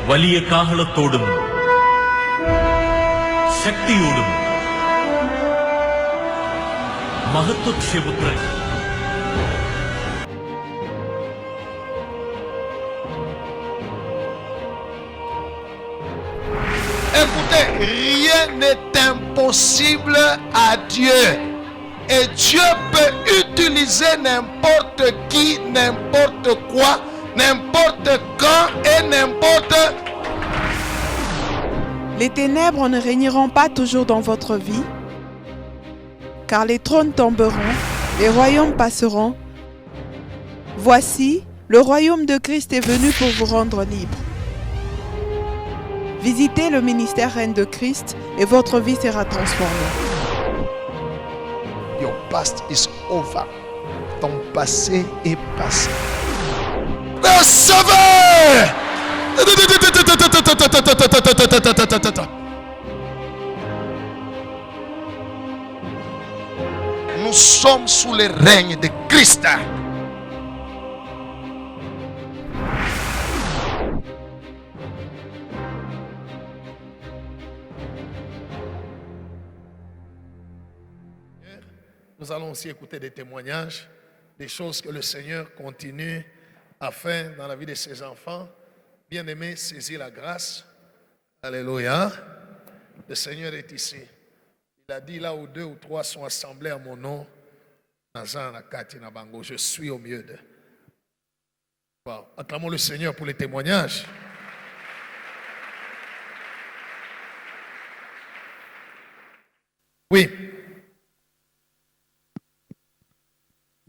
വലിയ കാഹളത്തോടും ശക്തിയോടും മഹത്വക്ഷേപുത്രൻ Écoutez, rien n'est impossible à Dieu. Et Dieu peut utiliser n'importe qui, n'importe quoi, n'importe quand et n'importe. Les ténèbres ne régneront pas toujours dans votre vie, car les trônes tomberont, les royaumes passeront. Voici, le royaume de Christ est venu pour vous rendre libre. Visitez le ministère Reine de Christ et votre vie sera transformée. Your past is over. Ton passé est passé. Recevez! Nous sommes sous le règne de Christ. Nous allons aussi écouter des témoignages, des choses que le Seigneur continue à faire dans la vie de ses enfants. Bien-aimés, saisis la grâce. Alléluia. Le Seigneur est ici. Il a dit là où 2 ou 3 sont assemblés à mon nom, je suis au milieu d'eux. Wow. Acclamons le Seigneur pour les témoignages. Oui.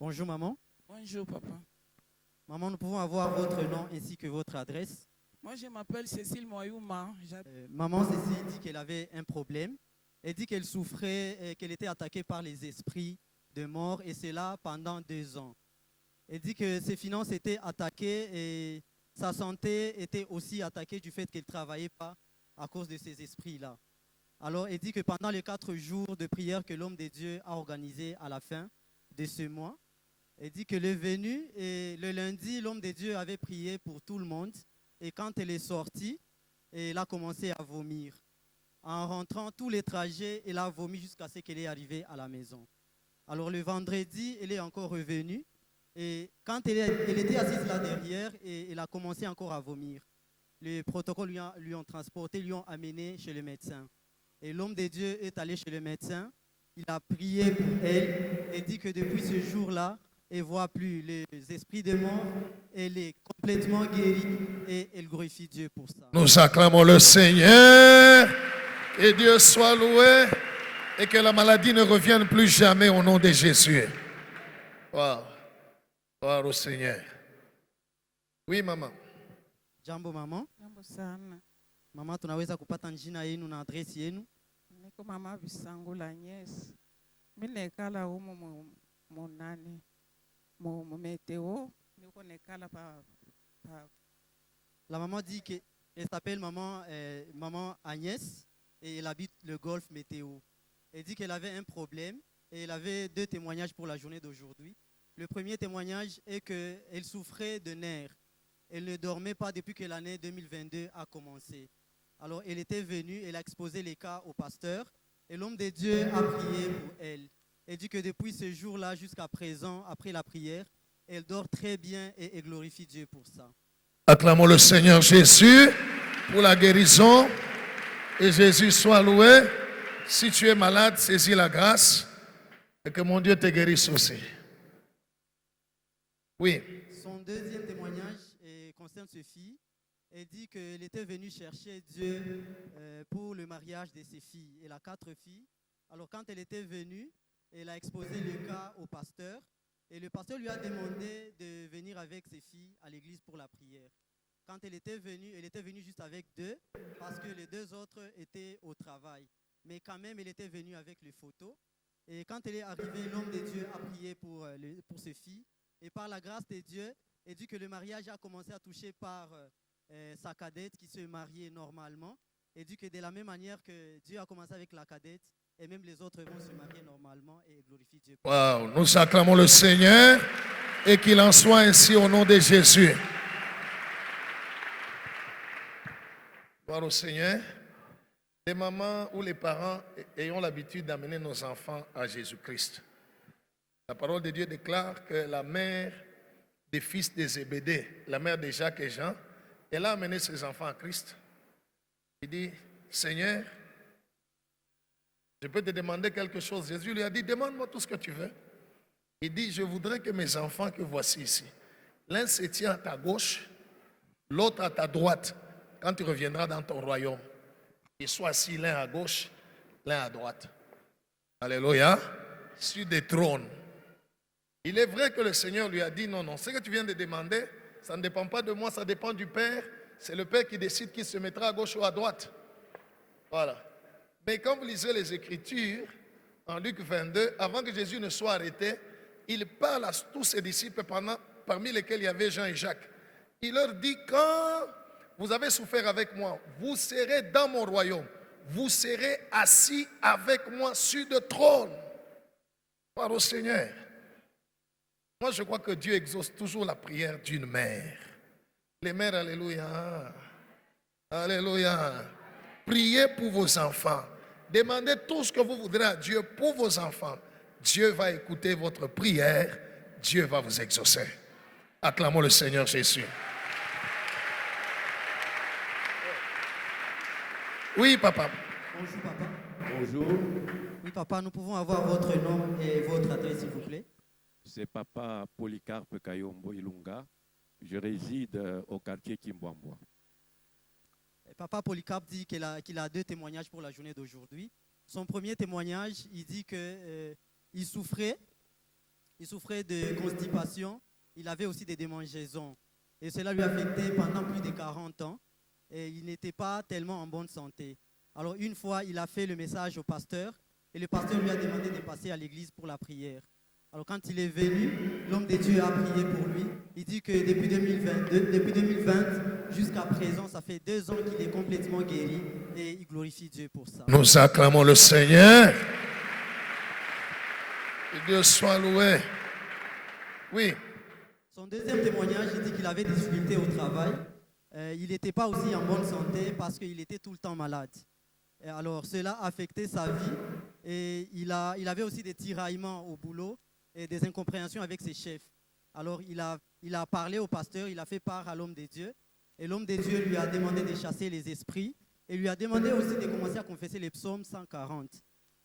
Bonjour maman. Bonjour papa. Maman, nous pouvons avoir votre nom ainsi que votre adresse. Moi je m'appelle Cécile Moyouma. Maman Cécile dit qu'elle avait un problème. Elle dit qu'elle souffrait, qu'elle était attaquée par les esprits de mort et cela pendant 2 ans. Elle dit que ses finances étaient attaquées et sa santé était aussi attaquée du fait qu'elle ne travaillait pas à cause de ces esprits-là. Alors elle dit que pendant les 4 jours de prière que l'homme de Dieu a organisé à la fin de ce mois, elle dit qu'elle est venue et le lundi, l'homme de Dieu avait prié pour tout le monde. Et quand elle est sortie, elle a commencé à vomir. En rentrant tous les trajets, elle a vomi jusqu'à ce qu'elle est arrivée à la maison. Alors le vendredi, elle est encore revenue. Et quand elle était assise là derrière, et elle a commencé encore à vomir. Les protocoles lui ont transporté, lui ont amené chez le médecin. Et l'homme de Dieu est allé chez le médecin. Il a prié pour elle et dit que depuis ce jour-là, elle ne voit plus les esprits de mort. Elle est complètement guérie et elle glorifie Dieu pour ça. Nous acclamons le Seigneur. Que Dieu soit loué et que la maladie ne revienne plus jamais au nom de Jésus. Wow. Gloire au Seigneur. Oui, maman. Jambo maman. Jambo sana. Mama, tunaweza kupata jina yenu na adresi yenu? Niko mama Bisangula Agnes. Mimi nekala humu monani. Mon météo, la maman dit qu'elle s'appelle maman Agnès et elle habite le golfe météo. Elle dit qu'elle avait un problème et elle avait 2 témoignages pour la journée d'aujourd'hui. Le premier témoignage est qu'elle souffrait de nerfs. Elle ne dormait pas depuis que l'année 2022 a commencé. Alors elle était venue, elle a exposé les cas au pasteur et l'homme de Dieu a prié pour elle. Elle dit que depuis ce jour-là jusqu'à présent, après la prière, elle dort très bien et elle glorifie Dieu pour ça. Acclamons le Seigneur Jésus pour la guérison. Et Jésus soit loué. Si tu es malade, saisis la grâce et que mon Dieu te guérisse aussi. Oui. Son deuxième témoignage concerne ce fille. Elle dit qu'elle était venue chercher Dieu pour le mariage de ses filles. Elle a 4 filles. Alors quand elle était venue, elle a exposé le cas au pasteur et le pasteur lui a demandé de venir avec ses filles à l'église pour la prière. Quand elle était venue juste avec 2 parce que les 2 autres étaient au travail. Mais quand même, elle était venue avec les photos. Et quand elle est arrivée, l'homme de Dieu a prié pour ses filles. Et par la grâce de Dieu, elle dit que le mariage a commencé à toucher par sa cadette qui se mariait normalement. Elle dit que de la même manière que Dieu a commencé avec la cadette, et même les autres vont se marier normalement et glorifier Dieu. Wow, nous acclamons le Seigneur et qu'il en soit ainsi au nom de Jésus. Gloire au Seigneur. Les mamans ou les parents ayons l'habitude d'amener nos enfants à Jésus-Christ. La parole de Dieu déclare que la mère des fils de Zébédée, la mère de Jacques et Jean, elle a amené ses enfants à Christ. Il dit, Seigneur, je peux te demander quelque chose. Jésus lui a dit, demande-moi tout ce que tu veux. Il dit, je voudrais que mes enfants que voici ici, l'un se tient à ta gauche, l'autre à ta droite, quand tu reviendras dans ton royaume. Ils soient assis l'un à gauche, l'un à droite. Alléluia. Sur des trônes. Il est vrai que le Seigneur lui a dit, non, non, ce que tu viens de demander, ça ne dépend pas de moi, ça dépend du Père. C'est le Père qui décide qui se mettra à gauche ou à droite. Voilà. Mais quand vous lisez les Écritures, en Luc 22, avant que Jésus ne soit arrêté, il parle à tous ses disciples, parmi lesquels il y avait Jean et Jacques. Il leur dit, quand vous avez souffert avec moi, vous serez dans mon royaume. Vous serez assis avec moi sur le trône. Gloire au Seigneur. Moi, je crois que Dieu exauce toujours la prière d'une mère. Les mères, alléluia. Alléluia. Priez pour vos enfants. Demandez tout ce que vous voudrez à Dieu pour vos enfants. Dieu va écouter votre prière. Dieu va vous exaucer. Acclamons le Seigneur Jésus. Oui, papa. Bonjour, papa. Bonjour, Oui, papa, nous pouvons avoir votre nom et votre adresse, s'il vous plaît. c'est Papa Polycarpe Kayombo Ilunga. Je réside au quartier Kimbwambwa. Papa Polycarpe dit qu'il a deux témoignages pour la journée d'aujourd'hui. Son premier témoignage, il dit qu'il souffrait de constipation. Il avait aussi des démangeaisons. Et cela lui affectait pendant plus de 40 ans. Et il n'était pas tellement en bonne santé. Alors une fois, il a fait le message au pasteur. Et le pasteur lui a demandé de passer à l'église pour la prière. Alors quand il est venu, l'homme de Dieu a prié pour lui. Il dit que depuis 2020 jusqu'à présent, ça fait 2 ans qu'il est complètement guéri et il glorifie Dieu pour ça. Nous acclamons le Seigneur. Que Dieu soit loué. Oui. Son deuxième témoignage, il dit qu'il avait des difficultés au travail. Il n'était pas aussi en bonne santé parce qu'il était tout le temps malade. Et alors cela a affecté sa vie et il avait aussi des tiraillements au boulot et des incompréhensions avec ses chefs. Alors il a parlé au pasteur, il a fait part à l'homme de Dieu et l'homme de Dieu lui a demandé de chasser les esprits et lui a demandé aussi de commencer à confesser les psaumes 140.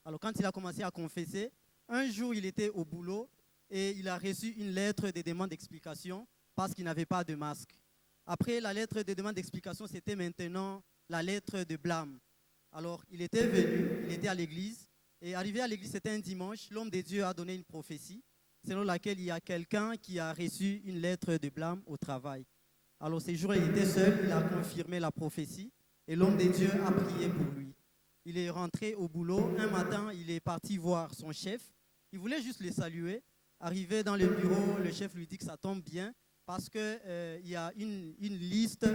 Alors quand il a commencé à confesser, un jour il était au boulot et il a reçu une lettre de demande d'explication parce qu'il n'avait pas de masque. Après la lettre de demande d'explication, c'était maintenant la lettre de blâme. Alors il était venu, il était à l'église. Et arrivé à l'église, c'était un dimanche, l'homme de Dieu a donné une prophétie selon laquelle il y a quelqu'un qui a reçu une lettre de blâme au travail. Alors ce jour, il était seul, il a confirmé la prophétie et l'homme de Dieu a prié pour lui. Il est rentré au boulot. Un matin, il est parti voir son chef. Il voulait juste le saluer. Arrivé dans le bureau, le chef lui dit que ça tombe bien parce qu'il y a une liste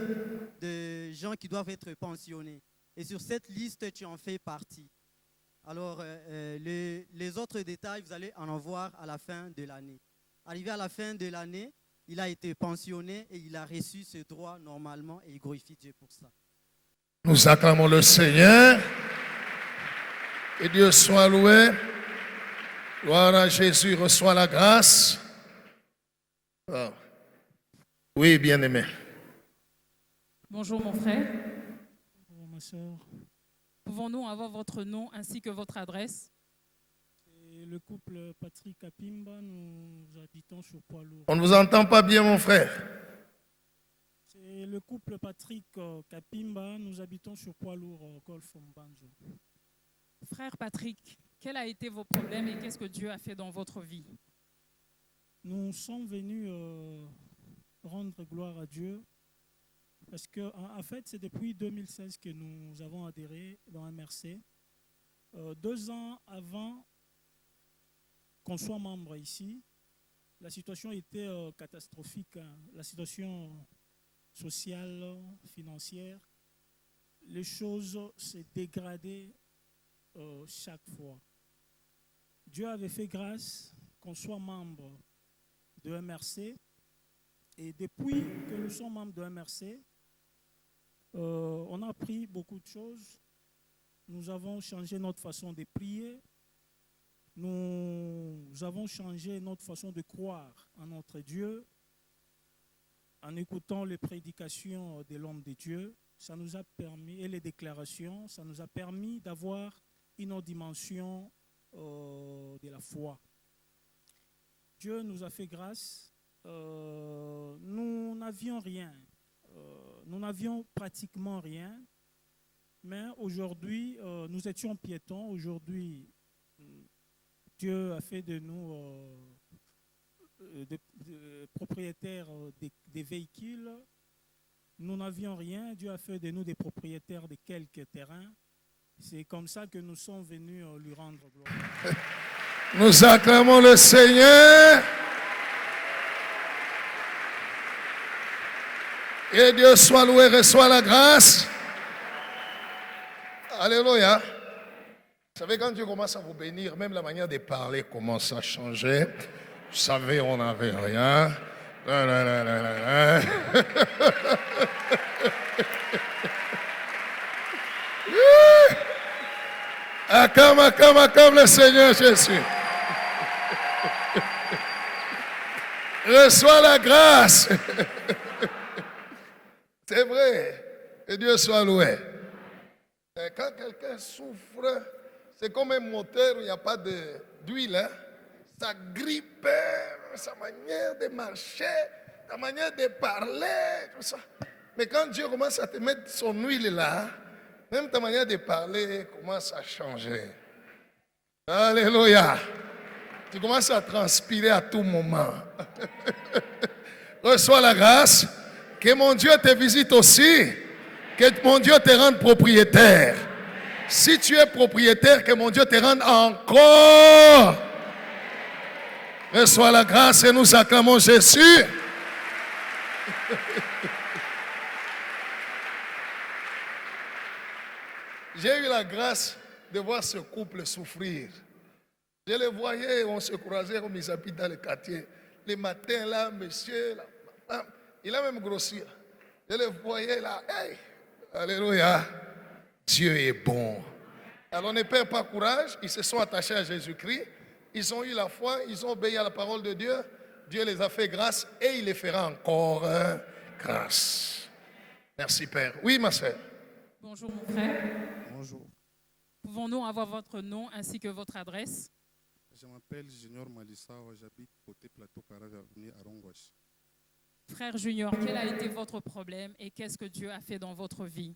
de gens qui doivent être pensionnés. Et sur cette liste, tu en fais partie. Alors, les autres détails, vous allez en voir à la fin de l'année. Arrivé à la fin de l'année, il a été pensionné et il a reçu ce droit normalement et il glorifie Dieu pour ça. Nous acclamons le Seigneur. Que Dieu soit loué. Gloire à Jésus, reçois la grâce. Oh. Oui, bien-aimé. Bonjour mon frère. Bonjour ma soeur. Pouvons-nous avoir votre nom ainsi que votre adresse? C'est le couple Patrick Kapimba, nous habitons sur Poilour. On ne vous entend pas bien, mon frère. C'est le couple Patrick Kapimba, nous habitons sur Poilour, Golf Mbanzo. Frère Patrick, quel a été vos problèmes et qu'est-ce que Dieu a fait dans votre vie? Nous sommes venus rendre gloire à Dieu parce que, en fait, c'est depuis 2016 que nous avons adhéré dans MRC. 2 ans avant qu'on soit membre ici, la situation était catastrophique. La situation sociale, financière, les choses s'est dégradées chaque fois. Dieu avait fait grâce qu'on soit membre de MRC. Et depuis que nous sommes membres de MRC, On a appris beaucoup de choses. Nous avons changé notre façon de prier. Nous avons changé notre façon de croire en notre Dieu en écoutant les prédications de l'homme de Dieu. Ça nous a permis, et les déclarations, ça nous a permis d'avoir une autre dimension de la foi. Dieu nous a fait grâce. Nous n'avions rien. Nous n'avions pratiquement rien. Mais aujourd'hui, nous étions piétons. Aujourd'hui, Dieu a fait de nous des propriétaires des véhicules. Nous n'avions rien. Dieu a fait de nous des propriétaires de quelques terrains. C'est comme ça que nous sommes venus lui rendre gloire. Nous acclamons le Seigneur. Et Dieu soit loué, reçoit la grâce. Alléluia. Vous savez, quand Dieu commence à vous bénir, même la manière de parler commence à changer. Vous savez, on n'avait rien. Acclame le Seigneur Jésus. Reçois la grâce. C'est vrai. Que Dieu soit loué. Et quand quelqu'un souffre, c'est comme un moteur où il n'y a pas d'huile. Hein? Ça grippe, sa manière de marcher, sa manière de parler, tout ça. Mais quand Dieu commence à te mettre son huile là, même ta manière de parler commence à changer. Alléluia. Tu commences à transpirer à tout moment. Reçois la grâce. Que mon Dieu te visite aussi. Que mon Dieu te rende propriétaire. Si tu es propriétaire, que mon Dieu te rende encore. Reçois la grâce et nous acclamons Jésus. J'ai eu la grâce de voir ce couple souffrir. Je les voyais, on se croisait comme ils habitent dans le quartier. Les matins là, monsieur, la femme, il a même grossi. Je les voyais là, hey, alléluia, Dieu est bon. Alors ne perds pas courage, ils se sont attachés à Jésus-Christ, ils ont eu la foi, ils ont obéi à la parole de Dieu, Dieu les a fait grâce et il les fera encore grâce. Merci Père. Oui ma soeur. Bonjour mon frère. Bonjour, Pouvons-nous avoir votre nom ainsi que votre adresse? je m'appelle Junior Malissa, j'habite côté Plateau Carave, avenue Arongouache. Frère Junior, quel a été votre problème et qu'est-ce que Dieu a fait dans votre vie?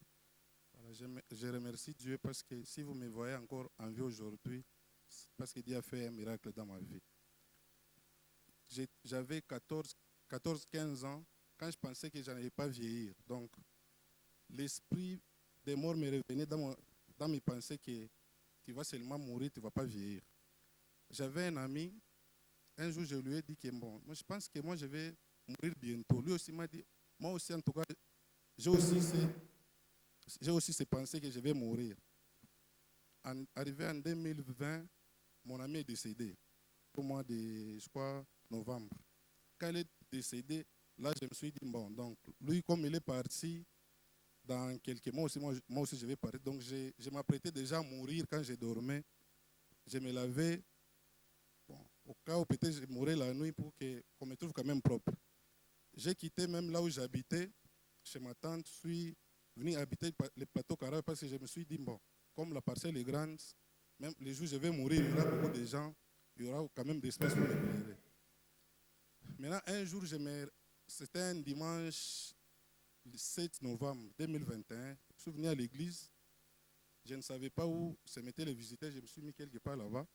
Voilà, je remercie Dieu parce que si vous me voyez encore en vie aujourd'hui, c'est parce que Dieu a fait un miracle dans ma vie. J'avais 14-15 ans quand je pensais que je n'allais pas vieillir. Donc, l'esprit des morts me revenait dans mes pensées que tu vas seulement mourir, tu ne vas pas vieillir. J'avais un ami, un jour je lui ai dit que bon, moi je pense que moi je vais mourir bientôt. Lui aussi m'a dit, moi aussi en tout cas, j'ai aussi ces pensées que je vais mourir. Arrivé en 2020, mon ami est décédé, au mois de, je crois, novembre. Quand il est décédé, là je me suis dit, bon, donc lui comme il est parti, dans quelques mois aussi, moi aussi je vais partir. Donc je m'apprêtais déjà à mourir quand je dormais. Je me lavais. Bon, au cas où peut-être je mourrais la nuit pour qu'on me trouve quand même propre. J'ai quitté même là où j'habitais, chez ma tante, je suis venu habiter le plateau Carave parce que je me suis dit, bon, comme la parcelle est grande, même les jours où je vais mourir, il y aura beaucoup de gens, il y aura quand même d'espace pour m'éclairer. Maintenant, un jour, c'était un dimanche, le 7 novembre 2021, je suis venu à l'église, je ne savais pas où se mettaient les visiteurs, je me suis mis quelque part là-bas.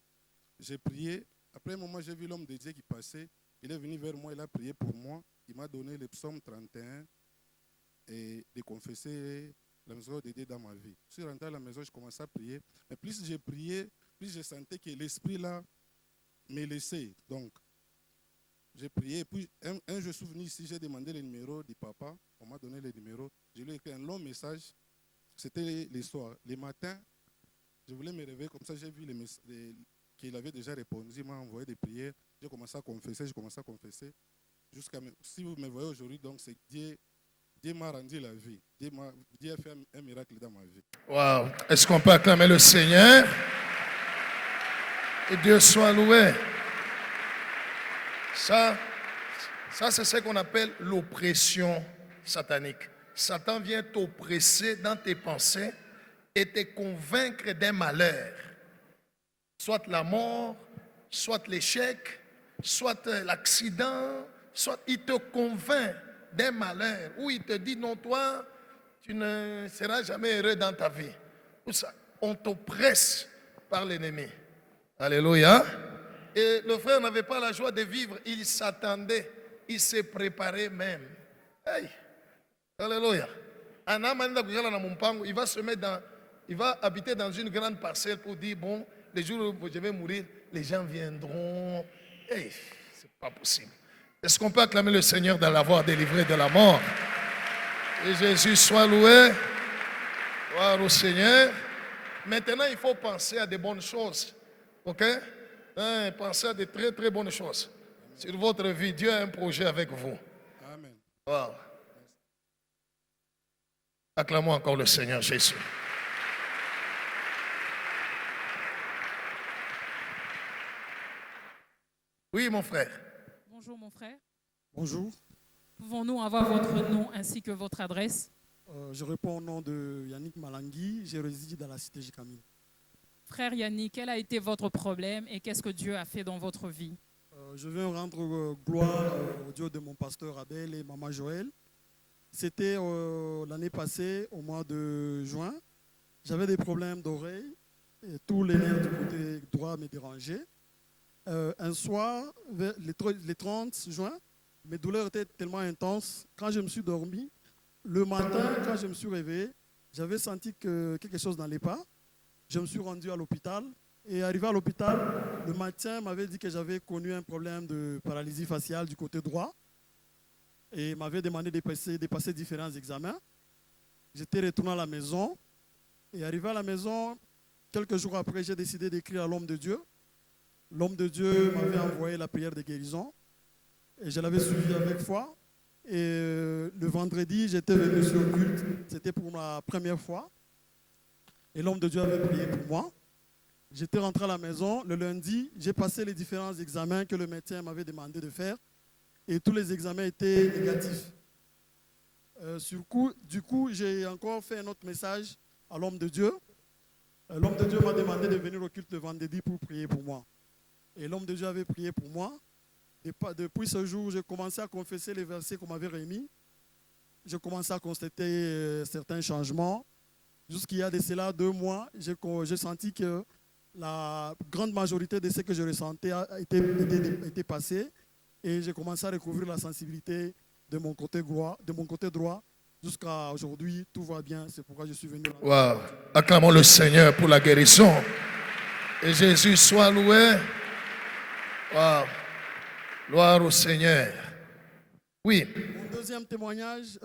J'ai prié. Après un moment, j'ai vu l'homme de Dieu qui passait. Il est venu vers moi, il a prié pour moi. Il m'a donné le psaume 31 et de confesser la miséricorde de Dieu dans ma vie. Je suis rentré à la maison, je commençais à prier. Mais plus j'ai prié, plus je sentais que l'esprit là me laissait. Donc, j'ai prié. Puis un jour, je suis venu ici, j'ai demandé le numéro du papa. On m'a donné le numéro. Je lui ai écrit un long message. C'était les soirs. Les matins, je voulais me réveiller comme ça. J'ai vu qu'il avait déjà répondu. Il m'a envoyé des prières. J'ai commencé à confesser. Jusqu'à si vous me voyez aujourd'hui, donc c'est Dieu Dieu m'a rendu la vie. Dieu a fait un miracle dans ma vie. Wow. Est-ce qu'on peut acclamer le Seigneur? Et Dieu soit loué. Ça c'est ce qu'on appelle l'oppression satanique. Satan vient t'oppresser dans tes pensées et te convaincre d'un malheur. Soit la mort, soit l'échec, soit l'accident, soit il te convainc d'un malheur. Ou il te dit non, toi, tu ne seras jamais heureux dans ta vie. Ou ça, on t'oppresse par l'ennemi. Alléluia. Et le frère n'avait pas la joie de vivre, il s'attendait, il s'est préparé même. Hey. Alléluia. Il va se mettre dans, il va habiter dans une grande parcelle pour dire, bon, les jours où je vais mourir, les gens viendront. Hey, c'est pas possible. Est-ce qu'on peut acclamer le Seigneur de l'avoir délivré de la mort? Et Jésus soit loué. Gloire au Seigneur. Maintenant, il faut penser à de bonnes choses. Ok? Pensez à de très très bonnes choses. Sur votre vie, Dieu a un projet avec vous. Amen. Wow. Acclamons encore le Seigneur Jésus. Oui, mon frère. Bonjour mon frère. Bonjour, Pouvons-nous avoir votre nom ainsi que votre adresse? je réponds au nom de Yannick Malangui, je réside dans la cité Jicamine. Frère Yannick, quel a été votre problème et qu'est-ce que Dieu a fait dans votre vie? Je veux rendre gloire au Dieu de mon pasteur Abel et maman Joël. C'était l'année passée, au mois de juin. J'avais des problèmes d'oreille et tous les nerfs du côté droit me dérangeaient. Un soir, le 30 juin, mes douleurs étaient tellement intenses. Quand je me suis dormi, le matin, quand je me suis réveillé, j'avais senti que quelque chose n'allait pas. Je me suis rendu à l'hôpital. Et arrivé à l'hôpital, le médecin m'avait dit que j'avais connu un problème de paralysie faciale du côté droit. Et m'avait demandé de passer différents examens. J'étais retourné à la maison. Et arrivé à la maison, quelques jours après, j'ai décidé d'écrire à l'homme de Dieu. L'homme de Dieu m'avait envoyé la prière de guérison. Et je l'avais suivi avec foi. Et le vendredi, j'étais venu sur le culte. C'était pour ma première fois. Et l'homme de Dieu avait prié pour moi. J'étais rentré à la maison. Le lundi, j'ai passé les différents examens que le médecin m'avait demandé de faire. Et tous les examens étaient négatifs. Du coup, j'ai encore fait un autre message à l'homme de Dieu. L'homme de Dieu m'a demandé de venir au culte le vendredi pour prier pour moi. Et l'homme de Dieu avait prié pour moi. Et depuis ce jour, j'ai commencé à confesser les versets qu'on m'avait remis. J'ai commencé à constater certains changements. Jusqu'il y a de cela 2 mois, j'ai senti que la grande majorité de ce que je ressentais était passé. Et j'ai commencé à recouvrir la sensibilité de mon côté droit. Jusqu'à aujourd'hui, tout va bien. C'est pourquoi je suis venu. Wow. Acclamons le Seigneur pour la guérison. Et Jésus soit loué. Wow. Gloire au Seigneur. Oui. Mon deuxième témoignage,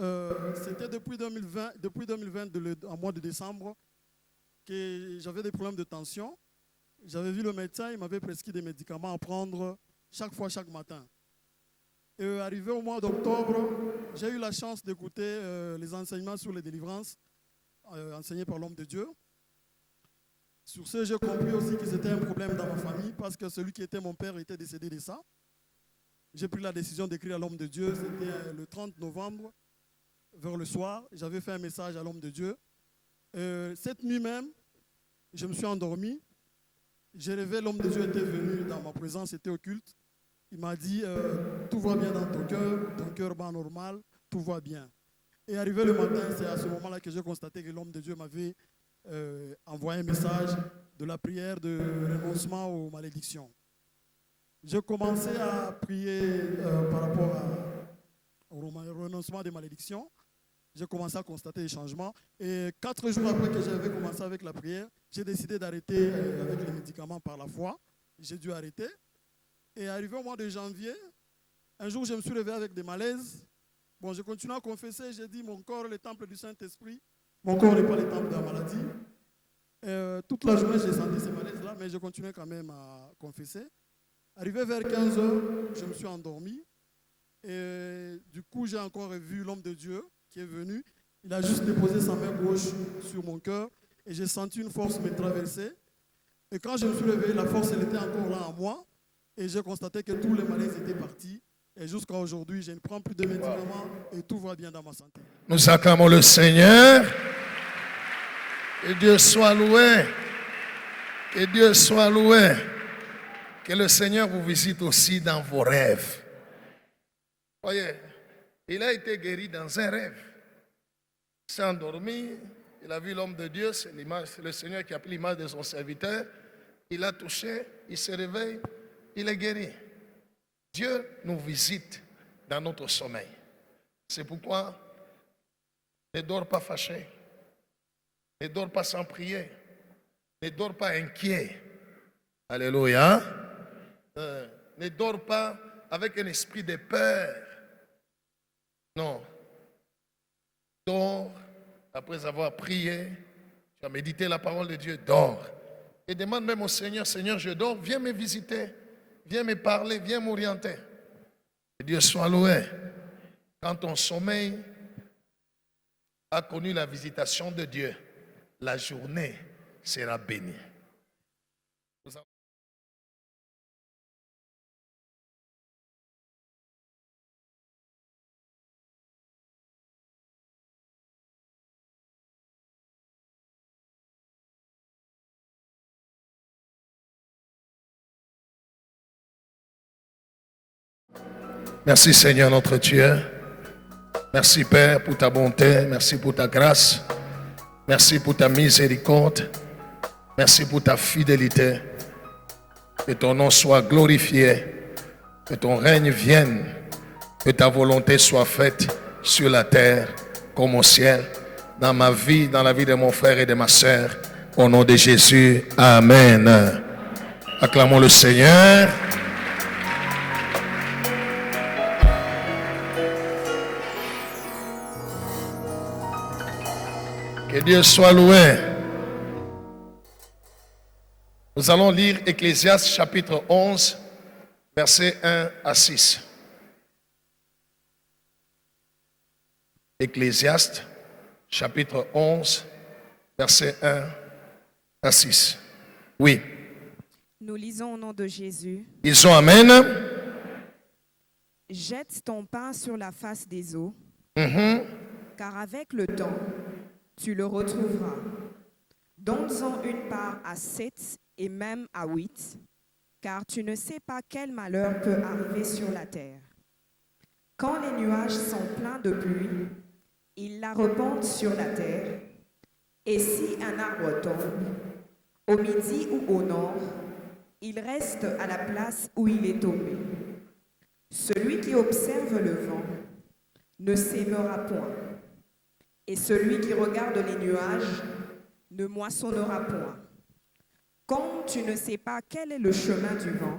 c'était depuis 2020, en mois de décembre, que j'avais des problèmes de tension. J'avais vu le médecin, il m'avait prescrit des médicaments à prendre chaque matin. Et arrivé au mois d'octobre, j'ai eu la chance d'écouter les enseignements sur les délivrances enseignés par l'homme de Dieu. Sur ce, j'ai compris aussi que c'était un problème dans ma famille parce que celui qui était mon père était décédé de ça. J'ai pris la décision d'écrire à l'homme de Dieu. C'était le 30 novembre, vers le soir. J'avais fait un message à l'homme de Dieu. Cette nuit même, je me suis endormi. J'ai rêvé, l'homme de Dieu était venu dans ma présence, était au culte. Il m'a dit, tout va bien dans ton cœur bat normal, tout va bien. Et arrivé le matin, c'est à ce moment-là que j'ai constaté que l'homme de Dieu m'avait envoyé un message de la prière de renoncement aux malédictions. J'ai commencé à prier par rapport au renoncement des malédictions. J'ai commencé à constater des changements. Et 4 jours après que j'avais commencé avec la prière, j'ai décidé d'arrêter avec les médicaments par la foi. J'ai dû arrêter. Et arrivé au mois de janvier, un jour, je me suis réveillé avec des malaises. Bon, je continue à confesser. J'ai dit, mon corps est le temple du Saint-Esprit. Mon corps n'est pas le temple de la maladie. Toute la journée, j'ai senti ces malaises-là, mais je continuais quand même à confesser. Arrivé vers 15h, je me suis endormi. Et du coup, j'ai encore vu l'homme de Dieu qui est venu. Il a juste déposé sa main gauche sur mon cœur et j'ai senti une force me traverser. Et quand je me suis levé, la force elle était encore là en moi et j'ai constaté que tous les malaises étaient partis. Et jusqu'à aujourd'hui, je ne prends plus de médicaments et tout va bien dans ma santé. Nous acclamons le Seigneur. Que Dieu soit loué. Que Dieu soit loué. Que le Seigneur vous visite aussi dans vos rêves. Voyez, il a été guéri dans un rêve. Il s'est endormi, il a vu l'homme de Dieu, c'est le Seigneur qui a pris l'image de son serviteur. Il a touché, il se réveille, il est guéri. Dieu nous visite dans notre sommeil. C'est pourquoi ne dors pas fâché, ne dors pas sans prier, ne dors pas inquiet. Alléluia. Ne dors pas avec un esprit de peur. Non. Dors après avoir prié, tu as médité la parole de Dieu, dors. Et demande même au Seigneur, Seigneur, je dors, viens me visiter, viens me parler, viens m'orienter. Que Dieu soit loué. Quand ton sommeil a connu la visitation de Dieu, la journée sera bénie. Merci Seigneur notre Dieu. Merci Père pour ta bonté. Merci pour ta grâce. Merci pour ta miséricorde. Merci pour ta fidélité. Que ton nom soit glorifié. Que ton règne vienne. Que ta volonté soit faite sur la terre comme au ciel. Dans ma vie, dans la vie de mon frère et de ma sœur. Au nom de Jésus. Amen. Acclamons le Seigneur. Que Dieu soit loué. Nous allons lire Ecclésiaste chapitre 11, versets 1 à 6. Ecclésiaste chapitre 11, versets 1 à 6. Oui. Nous lisons au nom de Jésus. Ils ont amen. Jette ton pain sur la face des eaux, car avec le temps, tu le retrouveras. Donne-en une part à 7 et même à 8, car tu ne sais pas quel malheur peut arriver sur la terre. Quand les nuages sont pleins de pluie, ils la répandent sur la terre. Et si un arbre tombe, au midi ou au nord, il reste à la place où il est tombé. Celui qui observe le vent ne s'émeura point. Et celui qui regarde les nuages ne moissonnera point. Comme tu ne sais pas quel est le chemin du vent,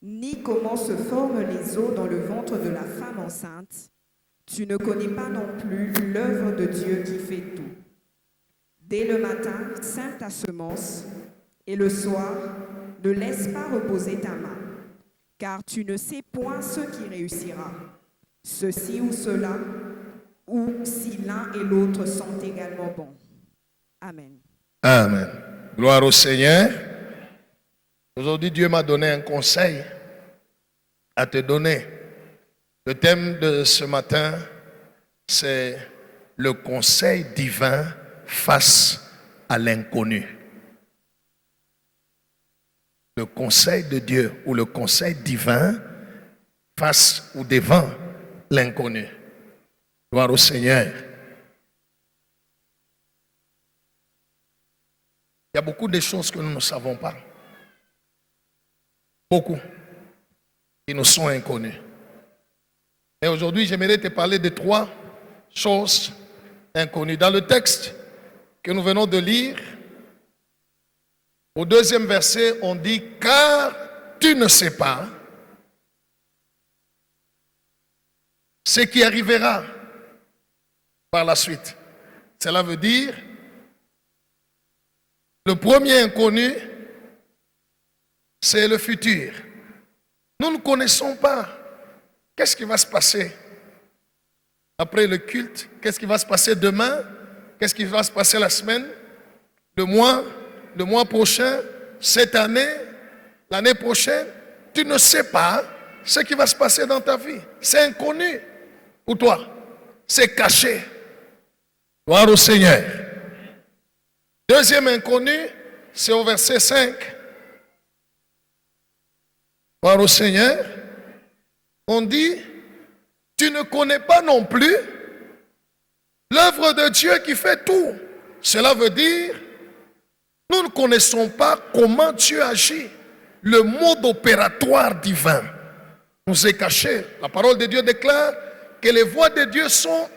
ni comment se forment les eaux dans le ventre de la femme enceinte, tu ne connais pas non plus l'œuvre de Dieu qui fait tout. Dès le matin, sème ta semence, et le soir, ne laisse pas reposer ta main, car tu ne sais point ce qui réussira, ceci ou cela, ou si l'un et l'autre sont également bons. Amen. Amen. Gloire au Seigneur. Aujourd'hui, Dieu m'a donné un conseil à te donner. Le thème de ce matin, c'est le conseil divin face à l'inconnu. Le conseil de Dieu ou le conseil divin face ou devant l'inconnu. Gloire au Seigneur. Il y a beaucoup de choses que nous ne savons pas. Beaucoup. Qui nous sont inconnues. Et aujourd'hui, j'aimerais te parler de 3 choses inconnues. Dans le texte que nous venons de lire, au 2e verset, on dit « Car tu ne sais pas ce qui arrivera par la suite. » Cela veut dire, le premier inconnu, c'est le futur. Nous ne connaissons pas qu'est-ce qui va se passer après le culte, qu'est-ce qui va se passer demain, qu'est-ce qui va se passer la semaine, le mois prochain, cette année, l'année prochaine. Tu ne sais pas ce qui va se passer dans ta vie. C'est inconnu pour toi. C'est caché. Gloire au Seigneur. Deuxième inconnu, c'est au verset 5. Gloire au Seigneur. On dit, tu ne connais pas non plus l'œuvre de Dieu qui fait tout. Cela veut dire, nous ne connaissons pas comment Dieu agit. Le mode opératoire divin nous est caché. La parole de Dieu déclare que les voies de Dieu sont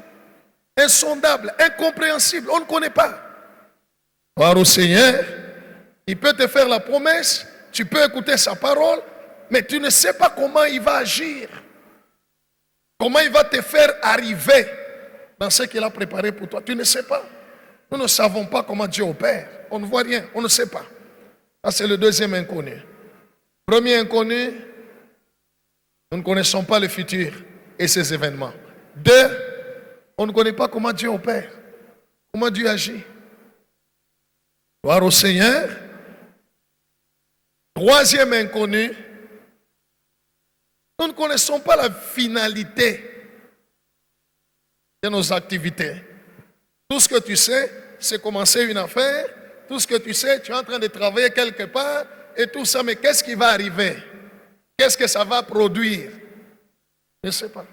insondables, incompréhensibles. On ne connaît pas. Gloire au Seigneur. Il peut te faire la promesse, tu peux écouter sa parole, mais tu ne sais pas comment il va agir. Comment il va te faire arriver dans ce qu'il a préparé pour toi. Tu ne sais pas. Nous ne savons pas comment Dieu opère. On ne voit rien, on ne sait pas. Ça, c'est le deuxième inconnu. Premier inconnu, nous ne connaissons pas le futur et ses événements. Deux, on ne connaît pas comment Dieu opère, comment Dieu agit. Gloire au Seigneur. Troisième inconnu, nous ne connaissons pas la finalité de nos activités. Tout ce que tu sais, c'est commencer une affaire. Tout ce que tu sais, tu es en train de travailler quelque part et tout ça, mais qu'est-ce qui va arriver? Qu'est-ce que ça va produire? Je ne sais pas.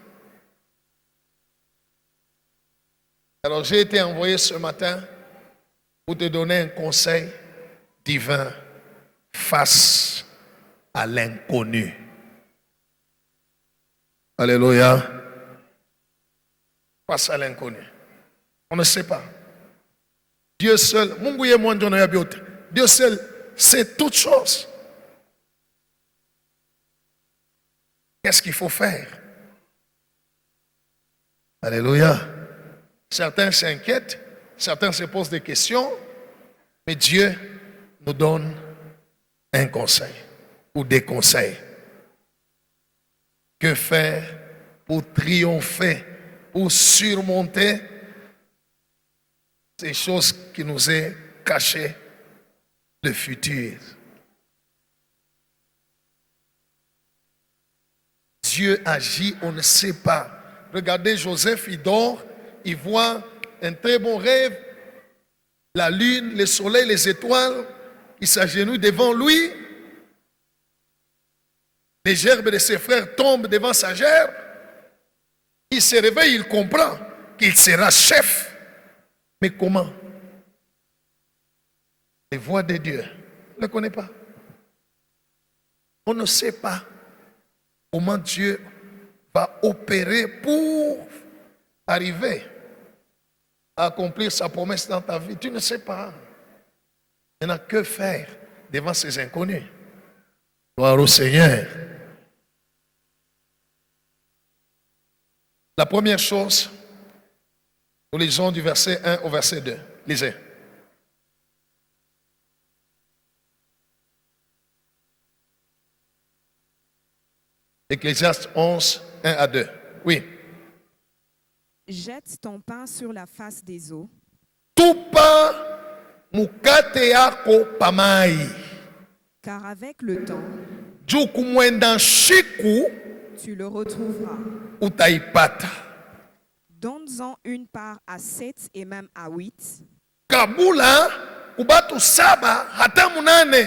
Alors j'ai été envoyé ce matin pour te donner un conseil divin face à l'inconnu. Alléluia. Face à l'inconnu. On ne sait pas. Dieu seul, Dieu seul sait toutes choses. Qu'est-ce qu'il faut faire? Alléluia. Certains s'inquiètent, certains se posent des questions, mais Dieu nous donne un conseil ou des conseils. Que faire pour triompher, pour surmonter ces choses qui nous est cachées, le futur? Dieu agit, on ne sait pas. Regardez Joseph, il dort, il voit un très bon rêve, la lune, le soleil, les étoiles, il s'agenouille devant lui. Les gerbes de ses frères tombent devant sa gerbe. Il se réveille, il comprend qu'il sera chef. Mais comment? Les voies de Dieu, on ne les connaît pas. On ne sait pas comment Dieu va opérer pour arriver à accomplir sa promesse dans ta vie. Tu ne sais pas. Maintenant, que faire devant ces inconnus? Gloire au Seigneur. La première chose, nous lisons du verset 1 au verset 2. Lisez. Ecclésiaste 11, 1 à 2. Oui. Jette ton pain sur la face des eaux. Tupa mukate yako pamai. Car avec le temps, jukumwenda shiku tu le retrouveras. Utaipata. Donne-en une part à 7 et même à 8. Kabula kubatu saba hata munane.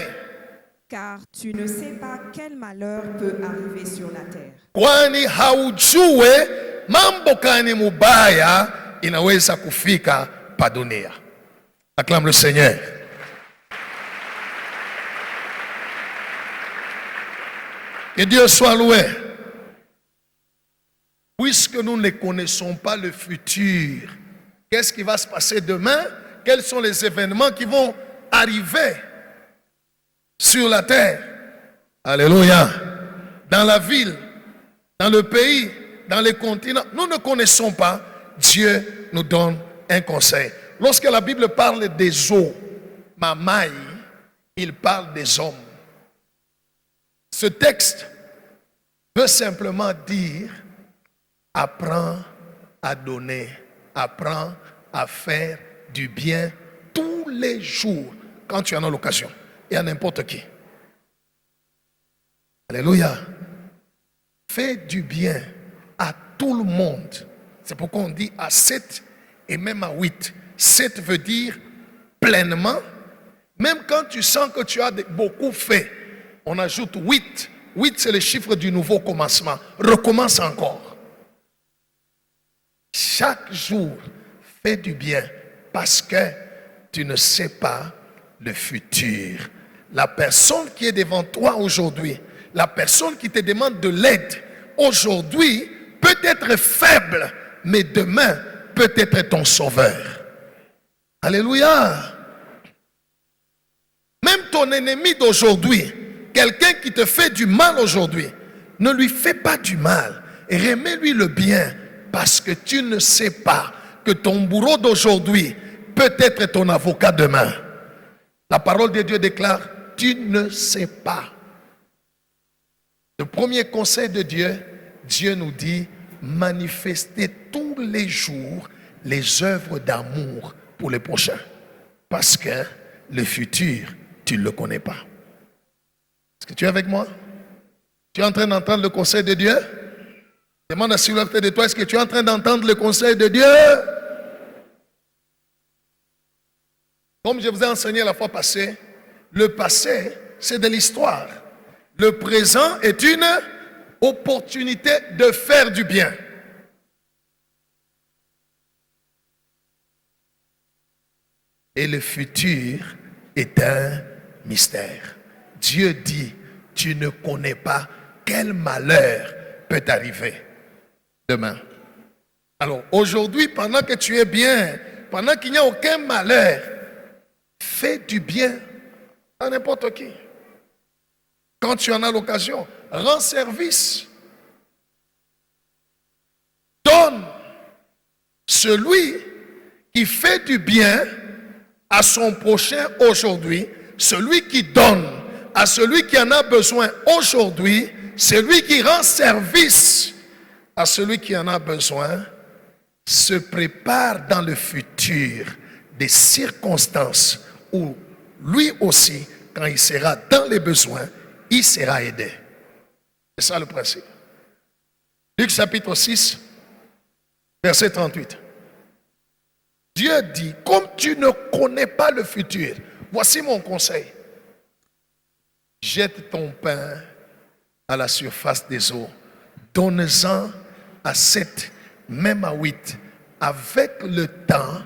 Car tu ne sais pas quel malheur peut arriver sur la terre. Kwani haujue mambo gani mubaya inaweza kufika pa dunia. Acclame le Seigneur. Que Dieu soit loué. Puisque nous ne connaissons pas le futur, qu'est-ce qui va se passer demain? Quels sont les événements qui vont arriver sur la terre? Alléluia. Dans la ville, dans le pays, dans les continents, nous ne connaissons pas. Dieu nous donne un conseil. Lorsque la Bible parle des eaux, Mamaï, il parle des hommes. Ce texte veut simplement dire: apprends à donner, apprends à faire du bien tous les jours quand tu en as l'occasion et à n'importe qui. Alléluia. Fais du bien à tout le monde. C'est pourquoi on dit à 7 et même à 8. 7 veut dire pleinement. Même quand tu sens que tu as beaucoup fait, on ajoute 8. 8, c'est le chiffre du nouveau commencement. Recommence encore. Chaque jour, fais du bien parce que tu ne sais pas le futur. La personne qui est devant toi aujourd'hui, la personne qui te demande de l'aide aujourd'hui peut être faible, mais demain peut être ton sauveur. Alléluia. Même ton ennemi d'aujourd'hui, quelqu'un qui te fait du mal aujourd'hui, ne lui fais pas du mal. Remets-lui le bien parce que tu ne sais pas que ton bourreau d'aujourd'hui peut être ton avocat demain. La parole de Dieu déclare, tu ne sais pas. Le premier conseil de Dieu, Dieu nous dit, manifestez tous les jours les œuvres d'amour pour les prochains. Parce que le futur, tu ne le connais pas. Est-ce que tu es avec moi? Tu es en train d'entendre le conseil de Dieu? Demande à celui de toi, est-ce que tu es en train d'entendre le conseil de Dieu? Comme je vous ai enseigné la fois passée, le passé, c'est de l'histoire. Le présent est une opportunité de faire du bien. Et le futur est un mystère. Dieu dit, tu ne connais pas quel malheur peut t'arriver demain. Alors aujourd'hui, pendant que tu es bien, pendant qu'il n'y a aucun malheur, fais du bien à n'importe qui. Quand tu en as l'occasion, rends service. Donne. Celui qui fait du bien à son prochain aujourd'hui, celui qui donne à celui qui en a besoin aujourd'hui, celui qui rend service à celui qui en a besoin, se prépare dans le futur des circonstances où lui aussi, quand il sera dans les besoins, il sera aidé. C'est ça le principe. Luc chapitre 6, verset 38. Dieu dit, comme tu ne connais pas le futur, voici mon conseil. Jette ton pain à la surface des eaux. Donne-en à 7, même à 8. Avec le temps,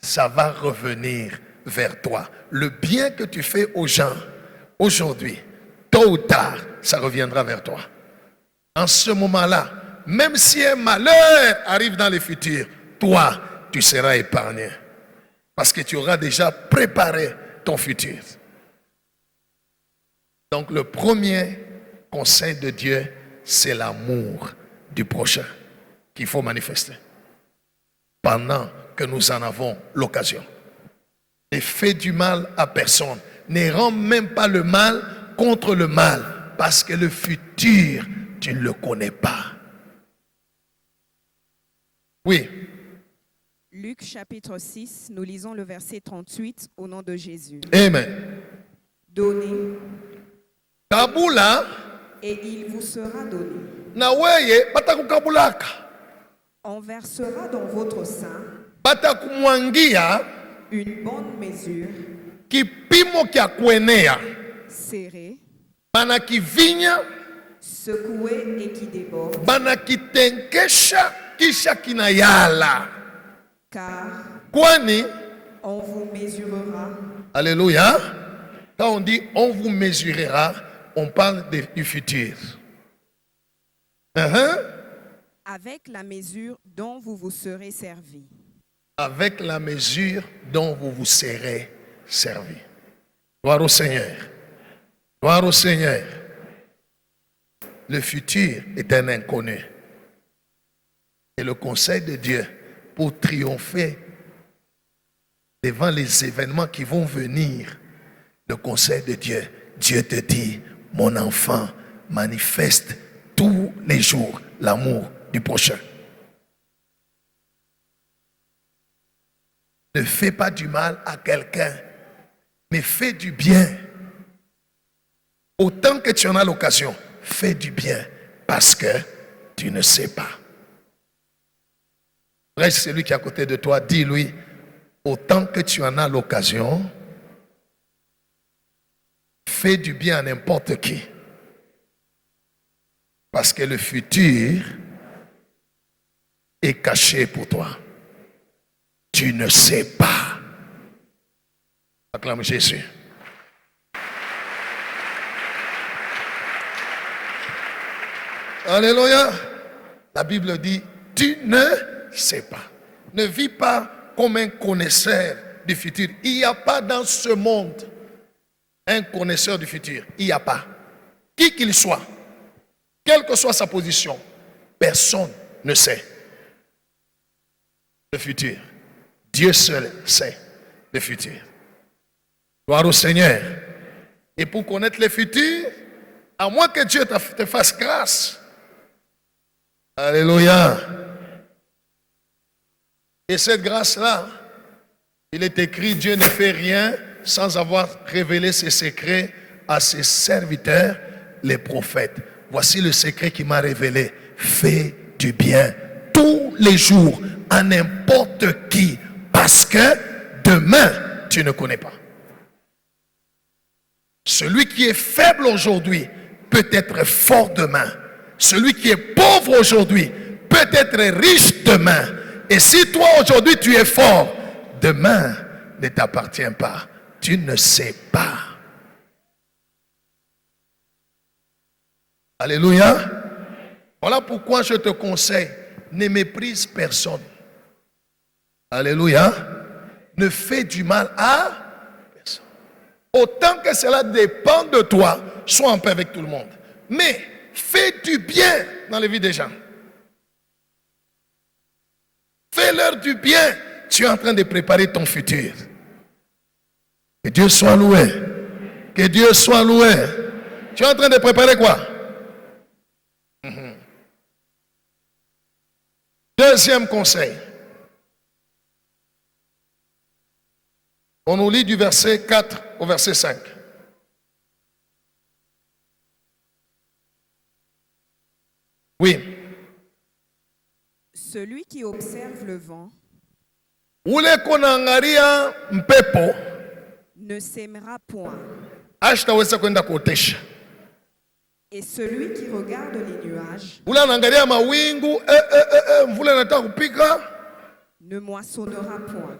ça va revenir vers toi. Le bien que tu fais aux gens aujourd'hui, tôt ou tard, ça reviendra vers toi. En ce moment-là, même si un malheur arrive dans le futur, toi, tu seras épargné. Parce que tu auras déjà préparé ton futur. Donc le premier conseil de Dieu, c'est l'amour du prochain qu'il faut manifester. Pendant que nous en avons l'occasion. Ne fais du mal à personne. Ne rends même pas le mal contre le mal. Parce que le futur, tu ne le connais pas. Oui. Luc chapitre 6, nous lisons le verset 38 au nom de Jésus. Amen. Donnez. Kabula. Et il vous sera donné. Naweye batakukabulaka. On versera dans votre sein batakumwangia une bonne mesure kipimo kya kuenea serrée, banakivinya secouée et qui déborde, banakitenkesha kisha kinayala. Car kwani on vous mesurera. Alléluia. Quand on dit on vous mesurera, on parle du futur. Avec la mesure dont vous vous serez servi. Avec la mesure dont vous vous serez servi. Gloire au Seigneur. Gloire au Seigneur. Le futur est un inconnu. Et le conseil de Dieu pour triompher devant les événements qui vont venir, le conseil de Dieu, Dieu te dit, mon enfant, manifeste tous les jours l'amour du prochain. Ne fais pas du mal à quelqu'un, mais fais du bien. Autant que tu en as l'occasion, fais du bien parce que tu ne sais pas. Reste celui qui est à côté de toi, dis-lui, autant que tu en as l'occasion, fais du bien à n'importe qui. Parce que le futur est caché pour toi. Tu ne sais pas. Acclame Jésus. Alléluia. La Bible dit, tu ne sais pas. Ne vis pas comme un connaisseur du futur. Il n'y a pas dans ce monde un connaisseur du futur. Il n'y a pas. Qui qu'il soit, quelle que soit sa position, personne ne sait le futur. Dieu seul sait le futur. Gloire au Seigneur. Et pour connaître le futur, à moins que Dieu te fasse grâce. Alléluia. Et cette grâce-là, il est écrit, Dieu ne fait rien sans avoir révélé ses secrets à ses serviteurs, les prophètes. Voici le secret qu'il m'a révélé. Fais du bien tous les jours à n'importe qui, parce que demain, tu ne connais pas. Celui qui est faible aujourd'hui peut être fort demain. Celui qui est pauvre aujourd'hui peut être riche demain. Et si toi aujourd'hui tu es fort, demain ne t'appartient pas. Tu ne sais pas. Alléluia. Voilà pourquoi je te conseille, ne méprise personne. Alléluia. Ne fais du mal à personne. Autant que cela dépend de toi, sois en paix avec tout le monde. Mais fais du bien dans la vie des gens. Fais-leur du bien. Tu es en train de préparer ton futur. Que Dieu soit loué. Que Dieu soit loué. Tu es en train de préparer quoi? Deuxième conseil. On nous lit du verset 4 au verset 5. Oui. Celui qui observe le vent ne sèmera point. Et celui qui regarde les nuages ne moissonnera point.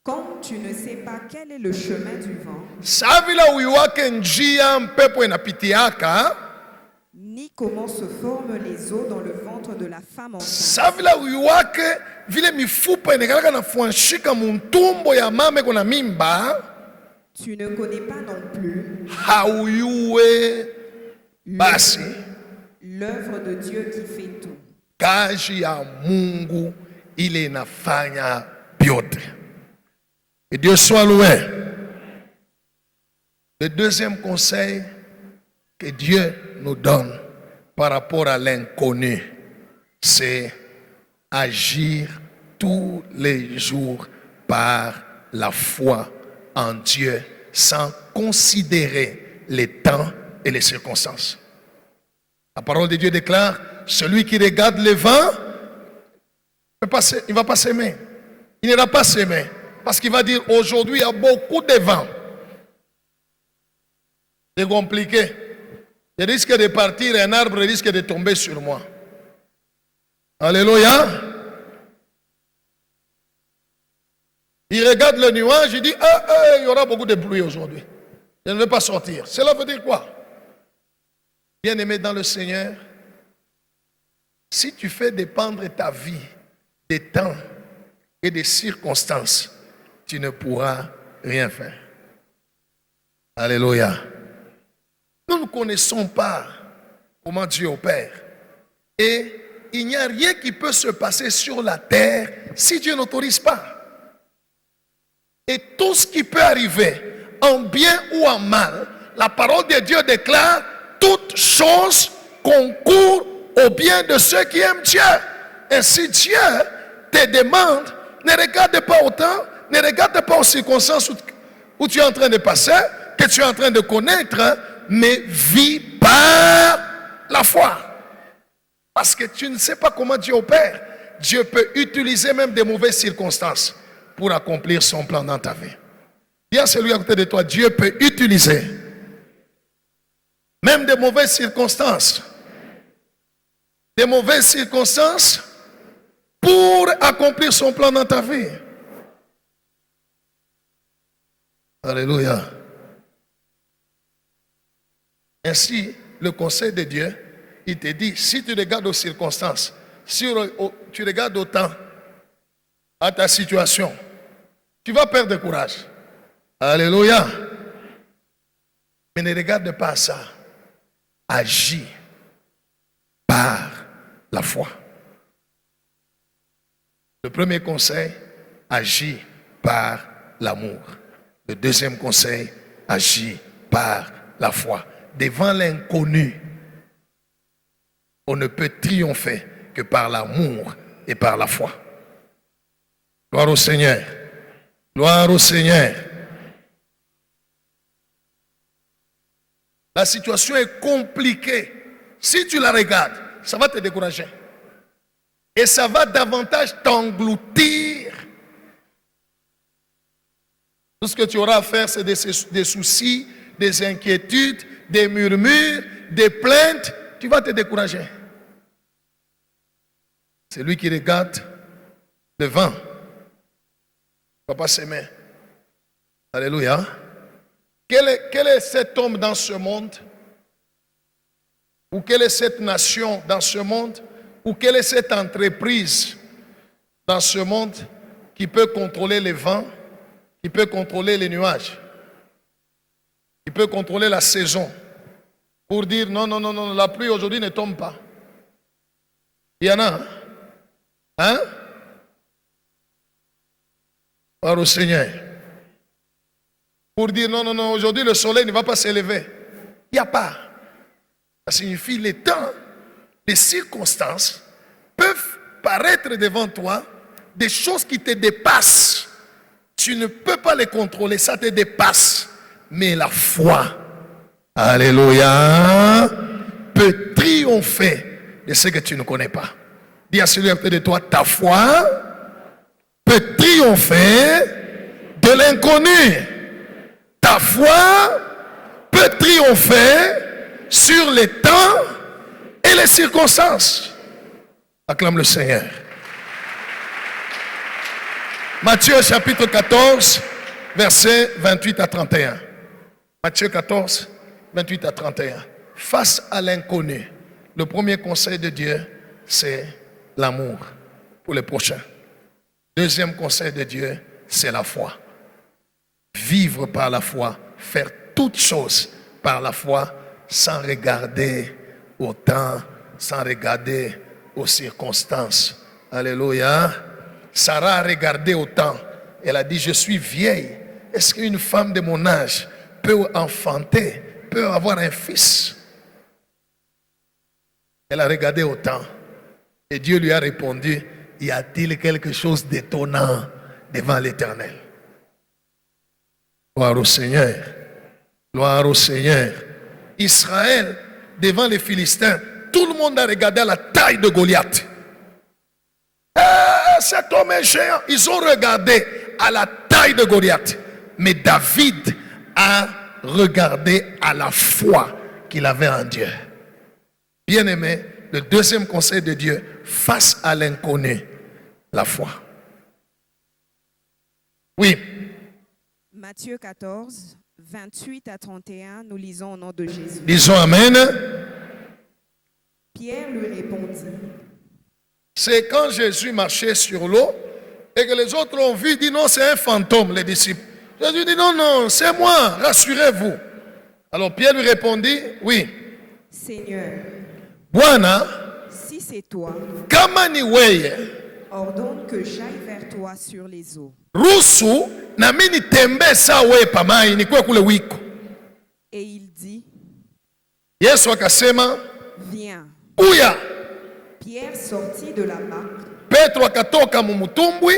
Quand tu ne sais pas quel est le chemin du vent, ni comment se forment les os dans le ventre de la femme enceinte, tu ne connais pas non plus l'œuvre de Dieu qui fait tout. Kazi ya Mungu ile inafanya vyote. Et Dieu soit loué. Le deuxième conseil que Dieu nous donne par rapport à l'inconnu, c'est agir tous les jours par la foi en Dieu sans considérer les temps et les circonstances. La parole de Dieu déclare, celui qui regarde le vent, il ne va pas s'aimer. Il n'ira pas s'aimer. Parce qu'il va dire, aujourd'hui, il y a beaucoup de vent. C'est compliqué. Je risque de partir, un arbre risque de tomber sur moi. Alléluia. Il regarde le nuage, il dit, il y aura beaucoup de pluie aujourd'hui. Je ne vais pas sortir. Cela veut dire quoi? Bien-aimé dans le Seigneur, si tu fais dépendre ta vie des temps et des circonstances, tu ne pourras rien faire. Alléluia. Nous ne connaissons pas comment Dieu opère. Et il n'y a rien qui peut se passer sur la terre si Dieu n'autorise pas. Et tout ce qui peut arriver, en bien ou en mal, la parole de Dieu déclare, toutes choses concourent au bien de ceux qui aiment Dieu. Et si Dieu te demande ne regarde pas au temps, ne regarde pas aux circonstances où tu es en train de passer, que tu es en train de connaître, mais vis par la foi. Parce que tu ne sais pas comment Dieu opère. Dieu peut utiliser même des mauvaises circonstances pour accomplir son plan dans ta vie. Dis à celui à côté de toi, Dieu peut utiliser même des mauvaises circonstances. Des mauvaises circonstances pour accomplir son plan dans ta vie. Alléluia. Ainsi, le conseil de Dieu, il te dit, si tu regardes aux circonstances, si tu regardes au temps, à ta situation, tu vas perdre courage. Alléluia. Mais ne regarde pas à ça. Agis par la foi. Le premier conseil, agis par l'amour. Le deuxième conseil, agis par la foi. Devant l'inconnu, on ne peut triompher que par l'amour et par la foi. Gloire au Seigneur. Gloire au Seigneur. La situation est compliquée. Si tu la regardes, ça va te décourager. Et ça va davantage t'engloutir. Tout ce que tu auras à faire, c'est des soucis, des inquiétudes, des murmures, des plaintes. Tu vas te décourager. C'est lui qui regarde le vent. Il ne va pas s'aimer. Alléluia. Quel est cet homme dans ce monde? Ou quelle est cette nation dans ce monde? Ou quelle est cette entreprise dans ce monde qui peut contrôler les vents, qui peut contrôler les nuages, qui peut contrôler la saison pour dire non, non, non, non, la pluie aujourd'hui ne tombe pas? Il y en a, hein? Par au Seigneur. Pour dire non, non, non, aujourd'hui le soleil ne va pas s'élever. Il n'y a pas. Ça signifie les temps, les circonstances peuvent paraître devant toi des choses qui te dépassent. Tu ne peux pas les contrôler, ça te dépasse. Mais la foi, alléluia, peut triompher de ce que tu ne connais pas. Dis à celui à côté de toi, ta foi peut triompher de l'inconnu. Ta foi peut triompher sur les temps et les circonstances. Acclame le Seigneur. Matthieu chapitre 14, versets 28 à 31. Matthieu 14, 28 à 31. Face à l'inconnu, le premier conseil de Dieu, c'est l'amour pour les prochains. Deuxième conseil de Dieu, c'est la foi. Vivre par la foi, faire toutes choses par la foi, sans regarder au temps, sans regarder aux circonstances. Alléluia. Sarah a regardé au temps. Elle a dit, je suis vieille. Est-ce qu'une femme de mon âge peut enfanter, peut avoir un fils? Elle a regardé au temps. Et Dieu lui a répondu, y a-t-il quelque chose d'étonnant devant l'Éternel? Gloire au Seigneur. Gloire au Seigneur. Israël, devant les Philistins, tout le monde a regardé à la taille de Goliath. Cet homme est géant. Ils ont regardé à la taille de Goliath. Mais David a regardé à la foi qu'il avait en Dieu. Bien-aimé, le deuxième conseil de Dieu, face à l'inconnu, la foi. Oui. Matthieu 14, 28 à 31, nous lisons au nom de Jésus. Disons Amen. Pierre lui répondit. C'est quand Jésus marchait sur l'eau et que les autres ont vu, dit non, c'est un fantôme, les disciples. Jésus dit non, non, c'est moi, rassurez-vous. Alors Pierre lui répondit, oui. Seigneur, Bwana, si c'est toi, kama ni weye, ordonne que j'aille vers toi sur les eaux. Rusu na mini tembe sawe pamai ni kwe kule wiko. Et il dit, Yesu akasema, viens. Uya. Pierre sortit de la barque. Petro akatoka mumutumbwi.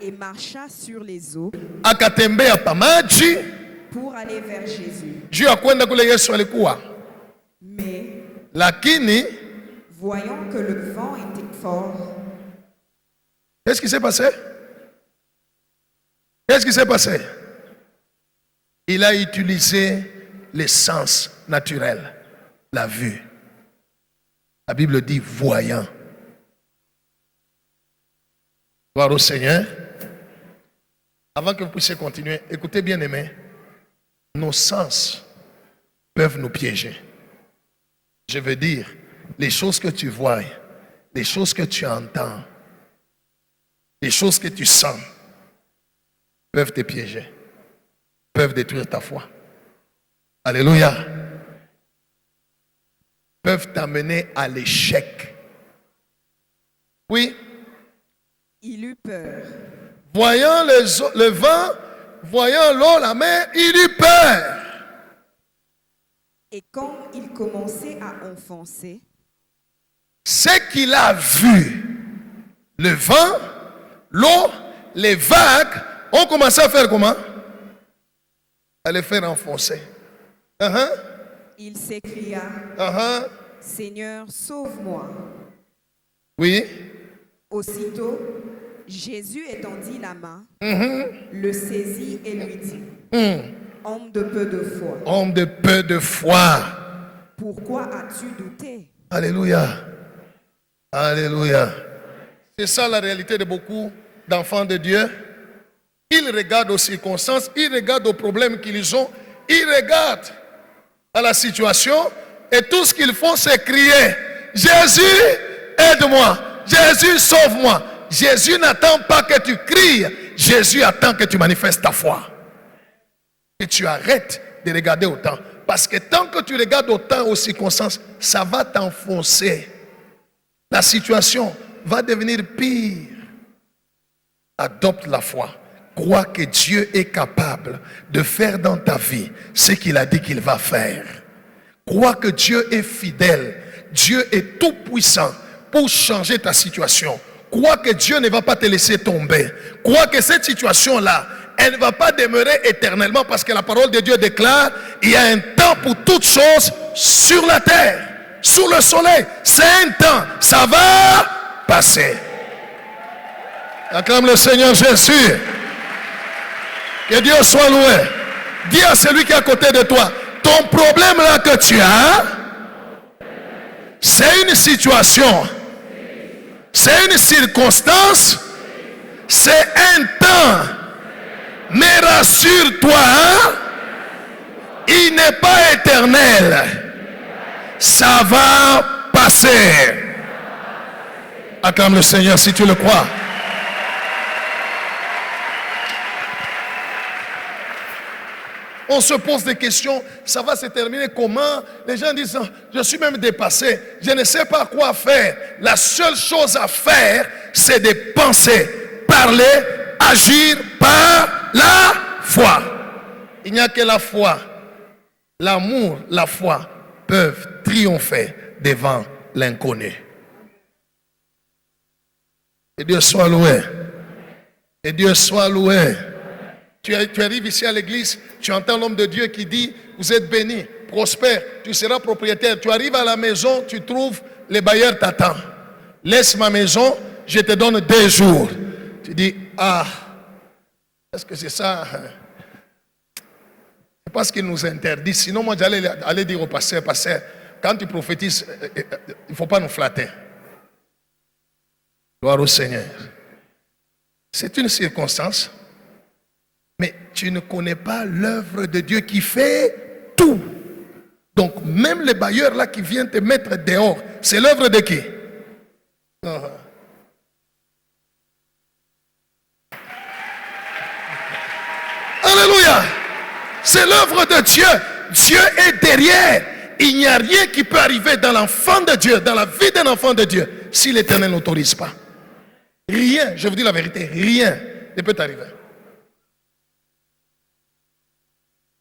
et marcha sur les eaux akatembea pa maji pour aller vers Jésus. juu ya kwenda kule Yesu alikuwa. Mais Lakini voyant que le vent était fort, qu'est-ce qui s'est passé? Qu'est-ce qui s'est passé? Il a utilisé les sens naturels, la vue. La Bible dit voyant. Gloire au Seigneur. Avant que vous puissiez continuer, écoutez bien aimés, nos sens peuvent nous piéger. Je veux dire, les choses que tu vois, les choses que tu entends, les choses que tu sens peuvent te piéger, peuvent détruire ta foi. Alléluia. Peuvent t'amener à l'échec. Oui. il eut peur. Voyant le vent, voyant l'eau, la mer, il eut peur. Et quand il commençait à enfoncer, Ce qu'il a vu, le vent, l'eau, les vagues, ont commencé à faire comment? À les faire enfoncer. il s'écria, Seigneur, sauve-moi. Oui. Aussitôt, Jésus étendit la main, le saisit et lui dit, Homme de peu de foi, Homme de peu de foi. pourquoi as-tu douté? Alléluia. Alléluia. C'est ça la réalité de beaucoup d'enfants de Dieu. Ils regardent aux circonstances, ils regardent aux problèmes qu'ils ont, ils regardent à la situation et tout ce qu'ils font c'est crier, Jésus, aide-moi, Jésus, sauve-moi. Jésus n'attend pas que tu cries, Jésus attend que tu manifestes ta foi. Que tu arrêtes de regarder autant. Parce que tant que tu regardes autant aux circonstances, ça va t'enfoncer. La situation va devenir pire. Adopte la foi. Crois que Dieu est capable de faire dans ta vie ce qu'il a dit qu'il va faire. Crois que Dieu est fidèle. Dieu est tout puissant pour changer ta situation. Crois que Dieu ne va pas te laisser tomber. Crois que cette situation-là, elle ne va pas demeurer éternellement parce que la parole de Dieu déclare il y a un temps pour toutes choses sur la terre, sous le soleil. C'est un temps, ça va passer. Acclame le Seigneur Jésus. Que Dieu soit loué. Dis à celui qui est à côté de toi, ton problème là que tu as, c'est une situation, c'est une circonstance, c'est un temps. Mais rassure-toi, il n'est pas éternel. Ça va passer. Acclame le Seigneur si tu le crois. On se pose des questions, ça va se terminer comment? Les gens disent, je suis même dépassé, je ne sais pas quoi faire. La seule chose à faire, c'est de penser, parler, agir par la foi. Il n'y a que la foi, l'amour, la foi peuvent triompher devant l'inconnu. Et Dieu soit loué. Et Dieu soit loué. Tu arrives ici à l'église, tu entends l'homme de Dieu qui dit, vous êtes béni, prospère, tu seras propriétaire. Tu arrives à la maison, tu trouves, les bailleurs t'attendent. Laisse ma maison, je te donne 2 jours. Tu dis, est-ce que c'est ça? C'est pas ce qu'il nous interdit. Sinon, moi, j'allais aller dire au pasteur, quand tu prophétises, il ne faut pas nous flatter. Gloire au Seigneur. C'est une circonstance. Mais tu ne connais pas l'œuvre de Dieu qui fait tout. Donc, même les bailleurs là qui viennent te mettre dehors, c'est l'œuvre de qui? Alléluia. C'est l'œuvre de Dieu. Dieu est derrière. Il n'y a rien qui peut arriver dans l'enfant de Dieu, dans la vie d'un enfant de Dieu, si l'Éternel n'autorise pas. Rien, je vous dis la vérité, rien ne peut arriver.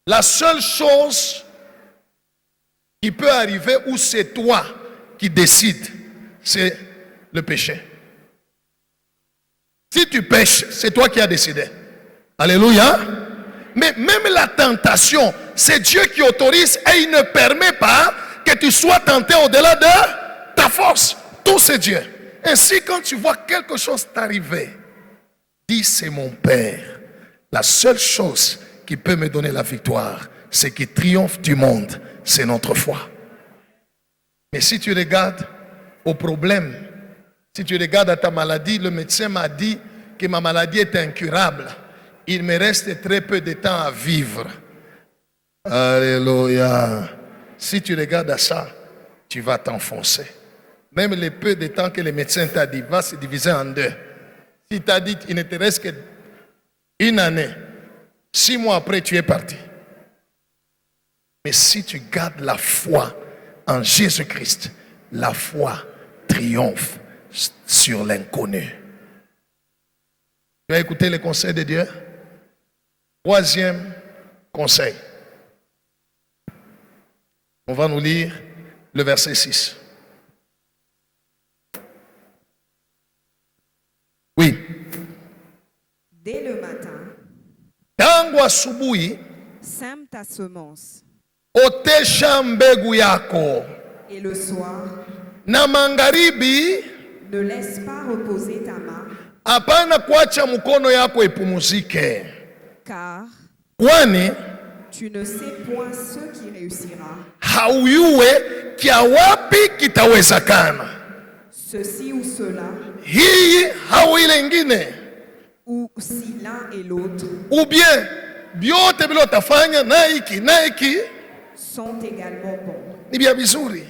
La seule chose qui peut arriver où c'est toi qui décides, c'est le péché. Si tu pêches, c'est toi qui as décidé. Alléluia. Mais même la tentation, c'est Dieu qui autorise et il ne permet pas que tu sois tenté au-delà de ta force. Tout c'est Dieu. Ainsi, quand tu vois quelque chose t'arriver, dis c'est mon Père. La seule chose qui peut me donner la victoire, c'est qu'il triomphe du monde, c'est notre foi. Mais si tu regardes au problème, si tu regardes à ta maladie, le médecin m'a dit que ma maladie est incurable. Il me reste très peu de temps à vivre. Alléluia. Si tu regardes à ça, tu vas t'enfoncer. Même le peu de temps que le médecin t'a dit va se diviser en deux. S'il t'a dit qu'il ne te reste qu'une année, 6 mois après tu es parti. Mais si tu gardes la foi en Jésus-Christ, la foi triomphe sur l'inconnu. Tu as écouté les conseils de Dieu? Troisième conseil. On va nous lire le verset 6. Oui. Dès le matin, Tangu asubuhi sème ta semence, otesha mbegu yako, et le soir, na magharibi ne laisse pas reposer ta main, hapana kuacha mkono yako ipumuzike, car kwani tu ne sais point ce qui réussira, hauyue kia wapi kitawezekana. ceci ou cela, Hii au ile ingine, ou si l'un et l'autre ou bien vyote vile utafanya na hiki sont également bons. ni bien vizuri.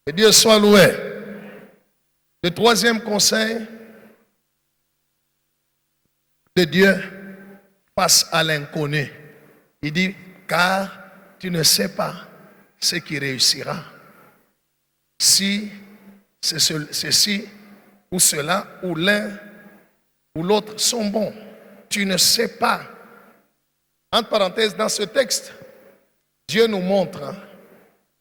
Que Dieu soit loué. Le troisième conseil de Dieu face à l'inconnu. Il dit, car tu ne sais pas ce qui réussira. Si c'est ceci ou cela, ou l'un ou l'autre sont bons. Tu ne sais pas. Entre parenthèses, dans ce texte, Dieu nous montre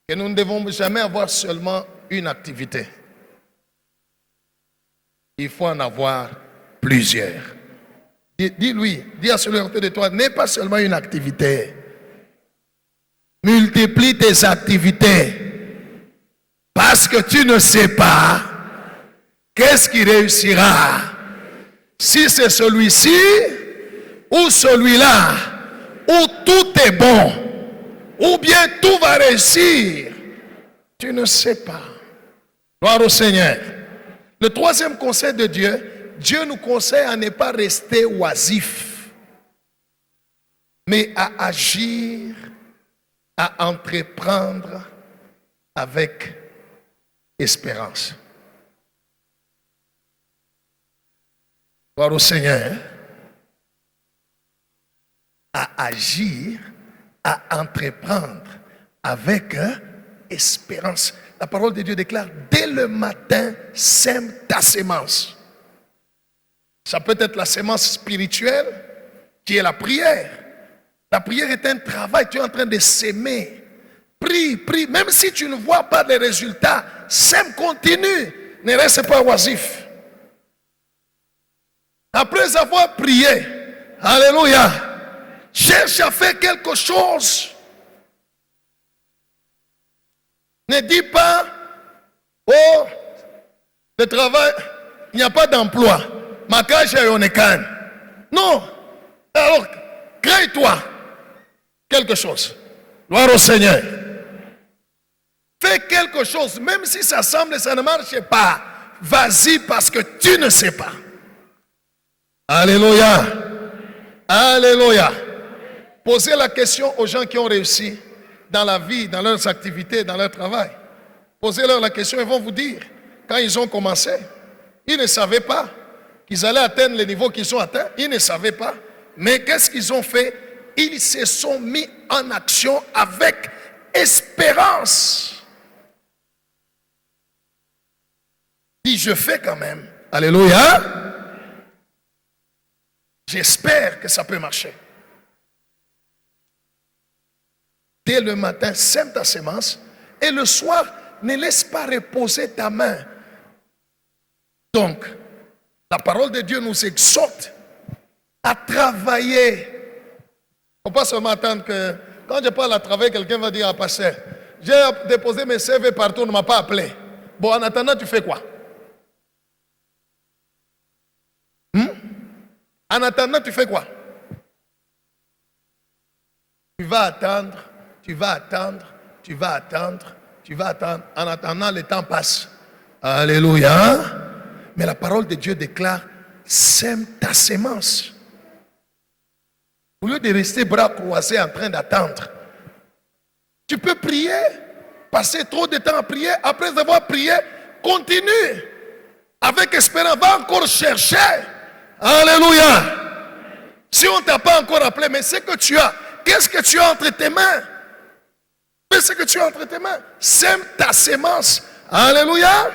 que nous ne devons jamais avoir seulement une activité. Il faut en avoir plusieurs. Dis-lui, dis à celui à côté de toi, n'est pas seulement une activité. Multiplie tes activités. Parce que tu ne sais pas qu'est-ce qui réussira. Si c'est celui-ci ou celui-là, où tout est bon, ou bien tout va réussir, tu ne sais pas. Gloire au Seigneur. Le troisième conseil de Dieu, Dieu nous conseille à ne pas rester oisif, mais à agir, à entreprendre avec espérance. Gloire au Seigneur. À agir, à entreprendre avec espérance. La parole de Dieu déclare, dès le matin, sème ta sémence. Ça peut être la sémence spirituelle, qui est la prière. La prière est un travail, tu es en train de s'aimer. Prie, prie, même si tu ne vois pas les résultats, sème, continue, ne reste pas oisif. Après avoir prié, alléluia, cherche à faire quelque chose. Ne dis pas, oh, le travail, il n'y a pas d'emploi. Ma cage est en écane. Non. Alors, crée-toi quelque chose. Gloire au Seigneur. Fais quelque chose, même si ça semble, ça ne marche pas. Vas-y parce que tu ne sais pas. Alléluia. Alléluia. Posez la question aux gens qui ont réussi dans la vie, dans leurs activités, dans leur travail. Posez-leur la question, ils vont vous dire, quand ils ont commencé, ils ne savaient pas qu'ils allaient atteindre les niveaux qu'ils ont atteints. Ils ne savaient pas. Mais qu'est-ce qu'ils ont fait? Ils se sont mis en action avec espérance. Dis, je fais quand même. Alléluia. J'espère que ça peut marcher. Dès le matin, sème ta sémence et le soir, ne laisse pas reposer ta main. Donc, La parole de Dieu nous exhorte à travailler. Il ne faut pas seulement attendre que, quand je parle à travailler, quelqu'un va dire à pasteur, j'ai déposé mes CV partout, on ne m'a pas appelé. Bon, en attendant, tu fais quoi? En attendant, tu fais quoi? Tu vas attendre, tu vas attendre, tu vas attendre, tu vas attendre. En attendant, le temps passe. Alléluia. Mais la parole de Dieu déclare, sème ta sémence. Au lieu de rester bras croisés en train d'attendre, tu peux prier, passer trop de temps à prier. Après avoir prié, continue avec espérance. Va encore chercher. Alléluia. Si on ne t'a pas encore appelé, mais c'est que tu as. Qu'est-ce que tu as entre tes mains? Qu'est-ce que tu as entre tes mains? Sème ta sémence. Alléluia.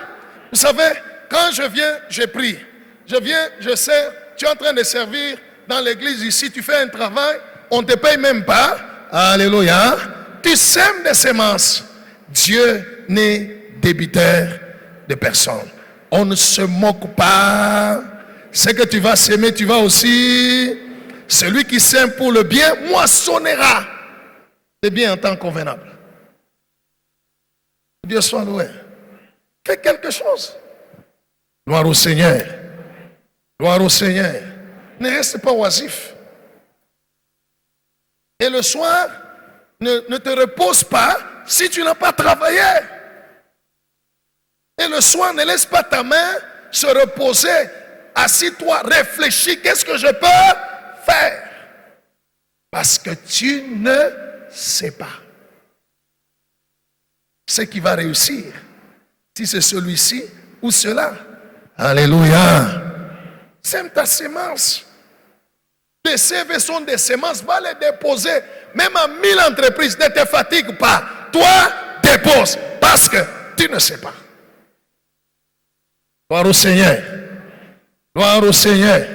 Vous savez, quand je viens, je prie. Je viens, je sers. Tu es en train de servir dans l'église ici. Tu fais un travail. On ne te paye même pas. Alléluia. Tu sèmes des semences. Dieu n'est débiteur de personne. On ne se moque pas. Ce que tu vas s'aimer, tu vas aussi. Celui qui sème pour le bien moissonnera le bien en temps convenable. Dieu soit loué. Fais quelque chose. Gloire au Seigneur. Gloire au Seigneur. Ne reste pas oisif. Et le soir, ne te repose pas si tu n'as pas travaillé. Et le soir, ne laisse pas ta main se reposer. Assis-toi, réfléchis, qu'est-ce que je peux faire? Parce que tu ne sais pas ce qui va réussir. Si c'est celui-ci ou cela. Alléluia. Sème ta sémence. Les CV sont des semences, va les déposer. Même à 1000 entreprises, ne te fatigue pas. Toi, dépose. Parce que tu ne sais pas. Gloire au Seigneur. Gloire au Seigneur.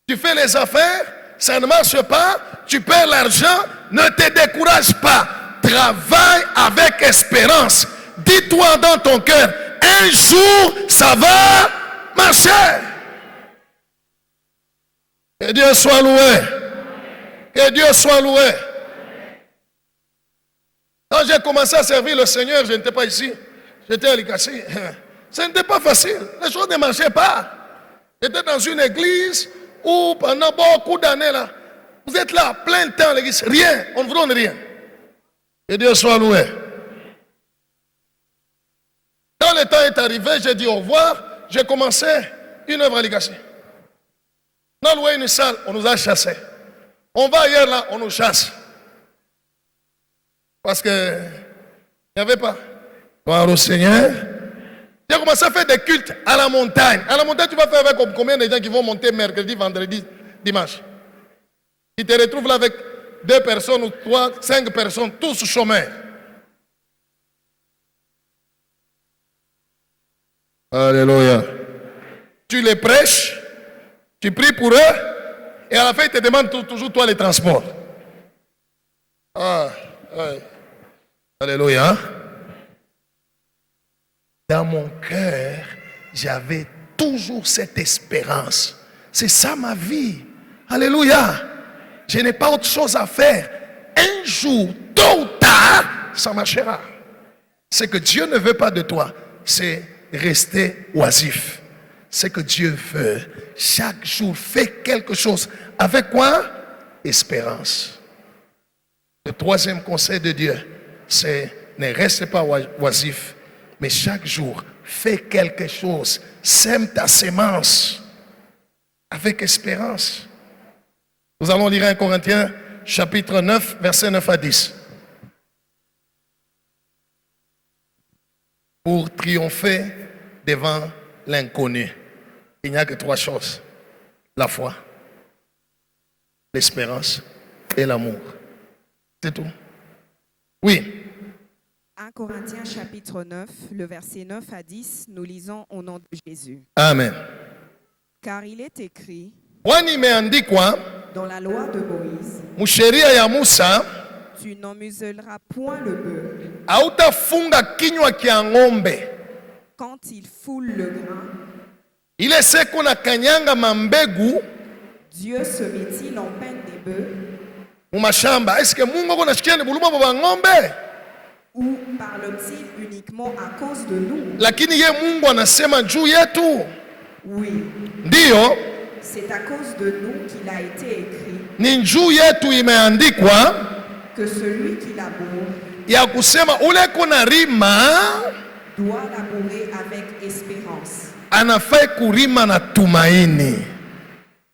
Tu fais les affaires, ça ne marche pas, tu perds l'argent, ne te décourage pas. Travaille avec espérance. Dis-toi dans ton cœur, un jour, ça va marcher. Que Dieu soit loué. Que Dieu soit loué. Quand j'ai commencé à servir le Seigneur, je n'étais pas ici. J'étais à Likasi. Ce n'était pas facile. Les choses ne marchaient pas. J'étais dans une église où pendant beaucoup d'années, là, vous êtes là, plein de temps, l'église, rien, on ne vous donne rien. Que Dieu soit loué. Quand le temps est arrivé, j'ai dit au revoir, j'ai commencé une œuvre à Likasi. On a loué une salle, on nous a chassés. On va ailleurs là, on nous chasse. Parce que il n'y avait pas. Gloire au Seigneur. J'ai commencé à faire des cultes à la montagne. À la montagne, tu vas faire avec combien de gens qui vont monter mercredi, vendredi, dimanche? Ils te retrouvent là avec 2 personnes ou 3, 5 personnes, tous chômeurs. Alléluia. Tu les prêches, tu pries pour eux, et à la fin, ils te demandent toujours toi les transports. Ah, ouais. Alléluia. Dans mon cœur, j'avais toujours cette espérance. C'est ça ma vie. Alléluia. Je n'ai pas autre chose à faire. Un jour, tôt ou tard, ça marchera. Ce que Dieu ne veut pas de toi, c'est rester oisif. Ce que Dieu veut, chaque jour, fais quelque chose. Avec quoi? Espérance. Le 3e conseil de Dieu, c'est ne reste pas oisif. Mais chaque jour, fais quelque chose. Sème ta sémence avec espérance. Nous allons lire 1 Corinthiens, chapitre 9, versets 9 à 10. Pour triompher devant l'inconnu, il n'y a que 3 choses. La foi, l'espérance et l'amour. C'est tout. Oui. 1 Corinthiens chapitre 9, le verset 9 à 10, nous lisons au nom de Jésus. Amen. Car il est écrit dans la loi de Moïse, tu n'en muselleras point le bœuf quand il foule le grain Il est ce qu'on a kanyanga mambegu. Dieu se met-il en peine des bœufs Mumashamba. Est-ce que Mungu kuna shikia ni buluma baba ng'ombe? ou parle-t-il uniquement à cause de nous? Lakini ye Mungu anasema juu yetu. Oui, Ndiyo, c'est à cause de nous qu'il a été écrit ni juu yetu imeandikwa que celui qui laboure ya kusema ule kuna rima doit labourer avec espérance. anafai kurima na tumaini.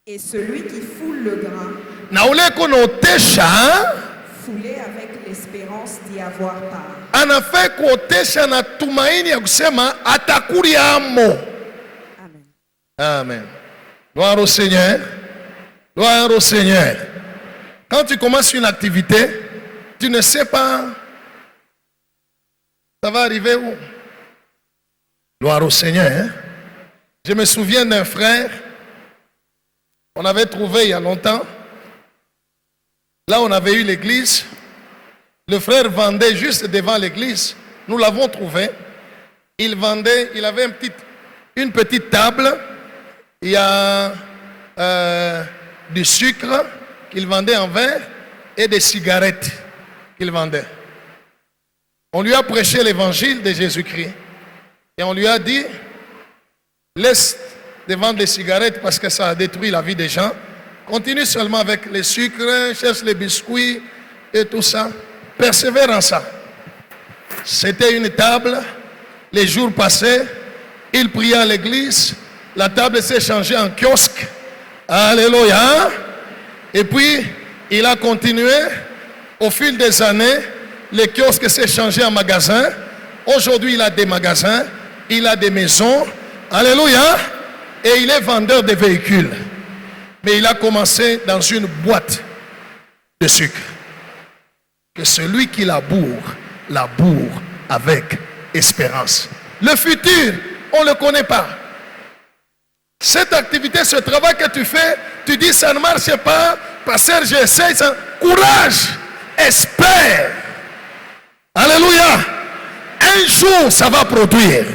Et celui qui foule le grain, Na ule kuna otesha fouler avec l'espérance d'y avoir part. anafai kuotesha na tumaini ya kusema atakulia amo. Amen. Amen. Gloire au Seigneur. Gloire au Seigneur. Quand tu commences une activité, tu ne sais pas ça va arriver où. Gloire au Seigneur. Hein? Je me souviens d'un frère, on avait trouvé il y a longtemps. Là, on avait eu l'église. Le frère vendait juste devant l'église. Nous l'avons trouvé. Il vendait, il avait une petite table. Il y a du sucre qu'il vendait en verre et des cigarettes qu'il vendait. On lui a prêché l'évangile de Jésus-Christ. Et on lui a dit, laisse de vendre les cigarettes parce que ça a détruit la vie des gens. Continue seulement avec les sucres, cherche les biscuits et tout ça. Persévère en ça. C'était une table. Les jours passaient. Il priait à l'église. La table s'est changée en kiosque. Alléluia. Et puis, il a continué. Au fil des années, le kiosque s'est changé en magasin. Aujourd'hui, il a des magasins. Il a des maisons. Alléluia. Et il est vendeur de véhicules. Mais il a commencé dans une boîte de sucre. Que celui qui laboure, laboure avec espérance. Le futur, on ne le connaît pas. Cette activité, ce travail que tu fais, tu dis ça ne marche pas, pasteur, j'essaie, ça. Courage, espère. Alléluia. Un jour, ça va produire.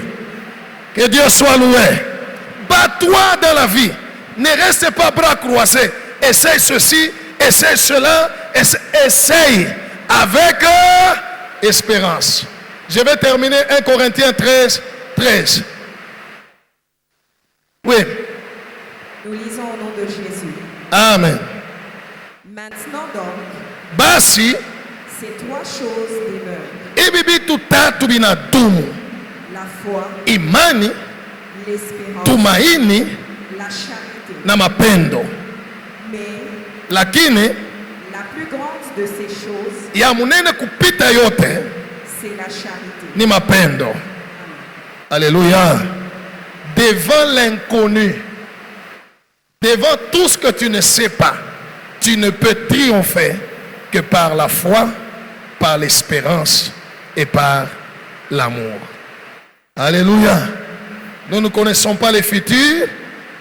Que Dieu soit loué. Bats-toi dans la vie. Ne reste pas bras croisés. Essaye ceci, essaye cela, essaye avec espérance. Je vais terminer 1 Corinthiens 13, 13. Oui. Nous lisons au nom de Jésus. Amen. Maintenant donc, Basi, ces trois choses demeurent. ibibi tutatu binadumu. La foi, Imani, l'espérance, tumaini la charité. na mapendo. Mais Lakini la plus grande de ces choses, ya munene kupita yote c'est la charité. ni mapendo. Alléluia. Devant l'inconnu, devant tout ce que tu ne sais pas, tu ne peux triompher que par la foi, par l'espérance et par l'amour. Alléluia. Nous ne connaissons pas le futur.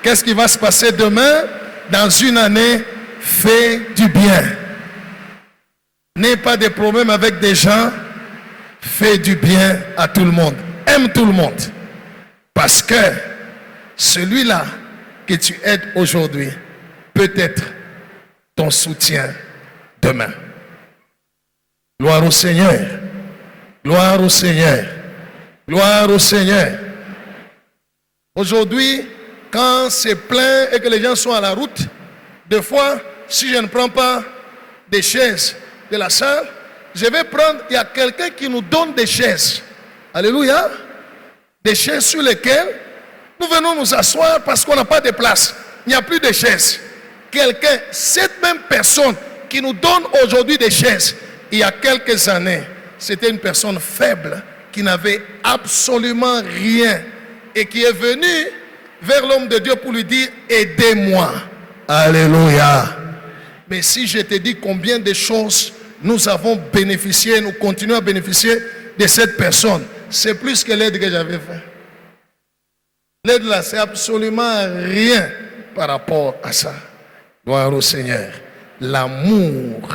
Qu'est-ce qui va se passer demain? Dans une année, fais du bien. N'aie pas de problème avec des gens. Fais du bien à tout le monde. Aime tout le monde. Parce que celui-là que tu aides aujourd'hui peut être ton soutien demain. Gloire au Seigneur. Gloire au Seigneur. Gloire au Seigneur. Aujourd'hui, quand c'est plein et que les gens sont à la route, des fois, si je ne prends pas des chaises de la salle, je vais prendre, il y a quelqu'un qui nous donne des chaises. Alléluia. Des chaises sur lesquelles nous venons nous asseoir parce qu'on n'a pas de place. Il n'y a plus de chaises. Quelqu'un, cette même personne qui nous donne aujourd'hui des chaises, il y a quelques années, c'était une personne faible qui n'avait absolument rien et qui est venue vers l'homme de Dieu pour lui dire « Aidez-moi ». Alléluia. Mais si je te dis combien de choses nous avons bénéficié, nous continuons à bénéficier de cette personne, c'est plus que l'aide que j'avais fait. L'aide là, c'est absolument rien par rapport à ça. Gloire au Seigneur. L'amour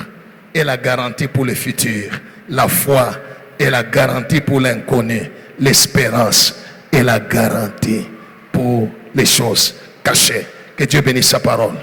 est la garantie pour le futur. La foi est la garantie pour l'inconnu. L'espérance est la garantie pour les choses cachées. Que Dieu bénisse sa parole.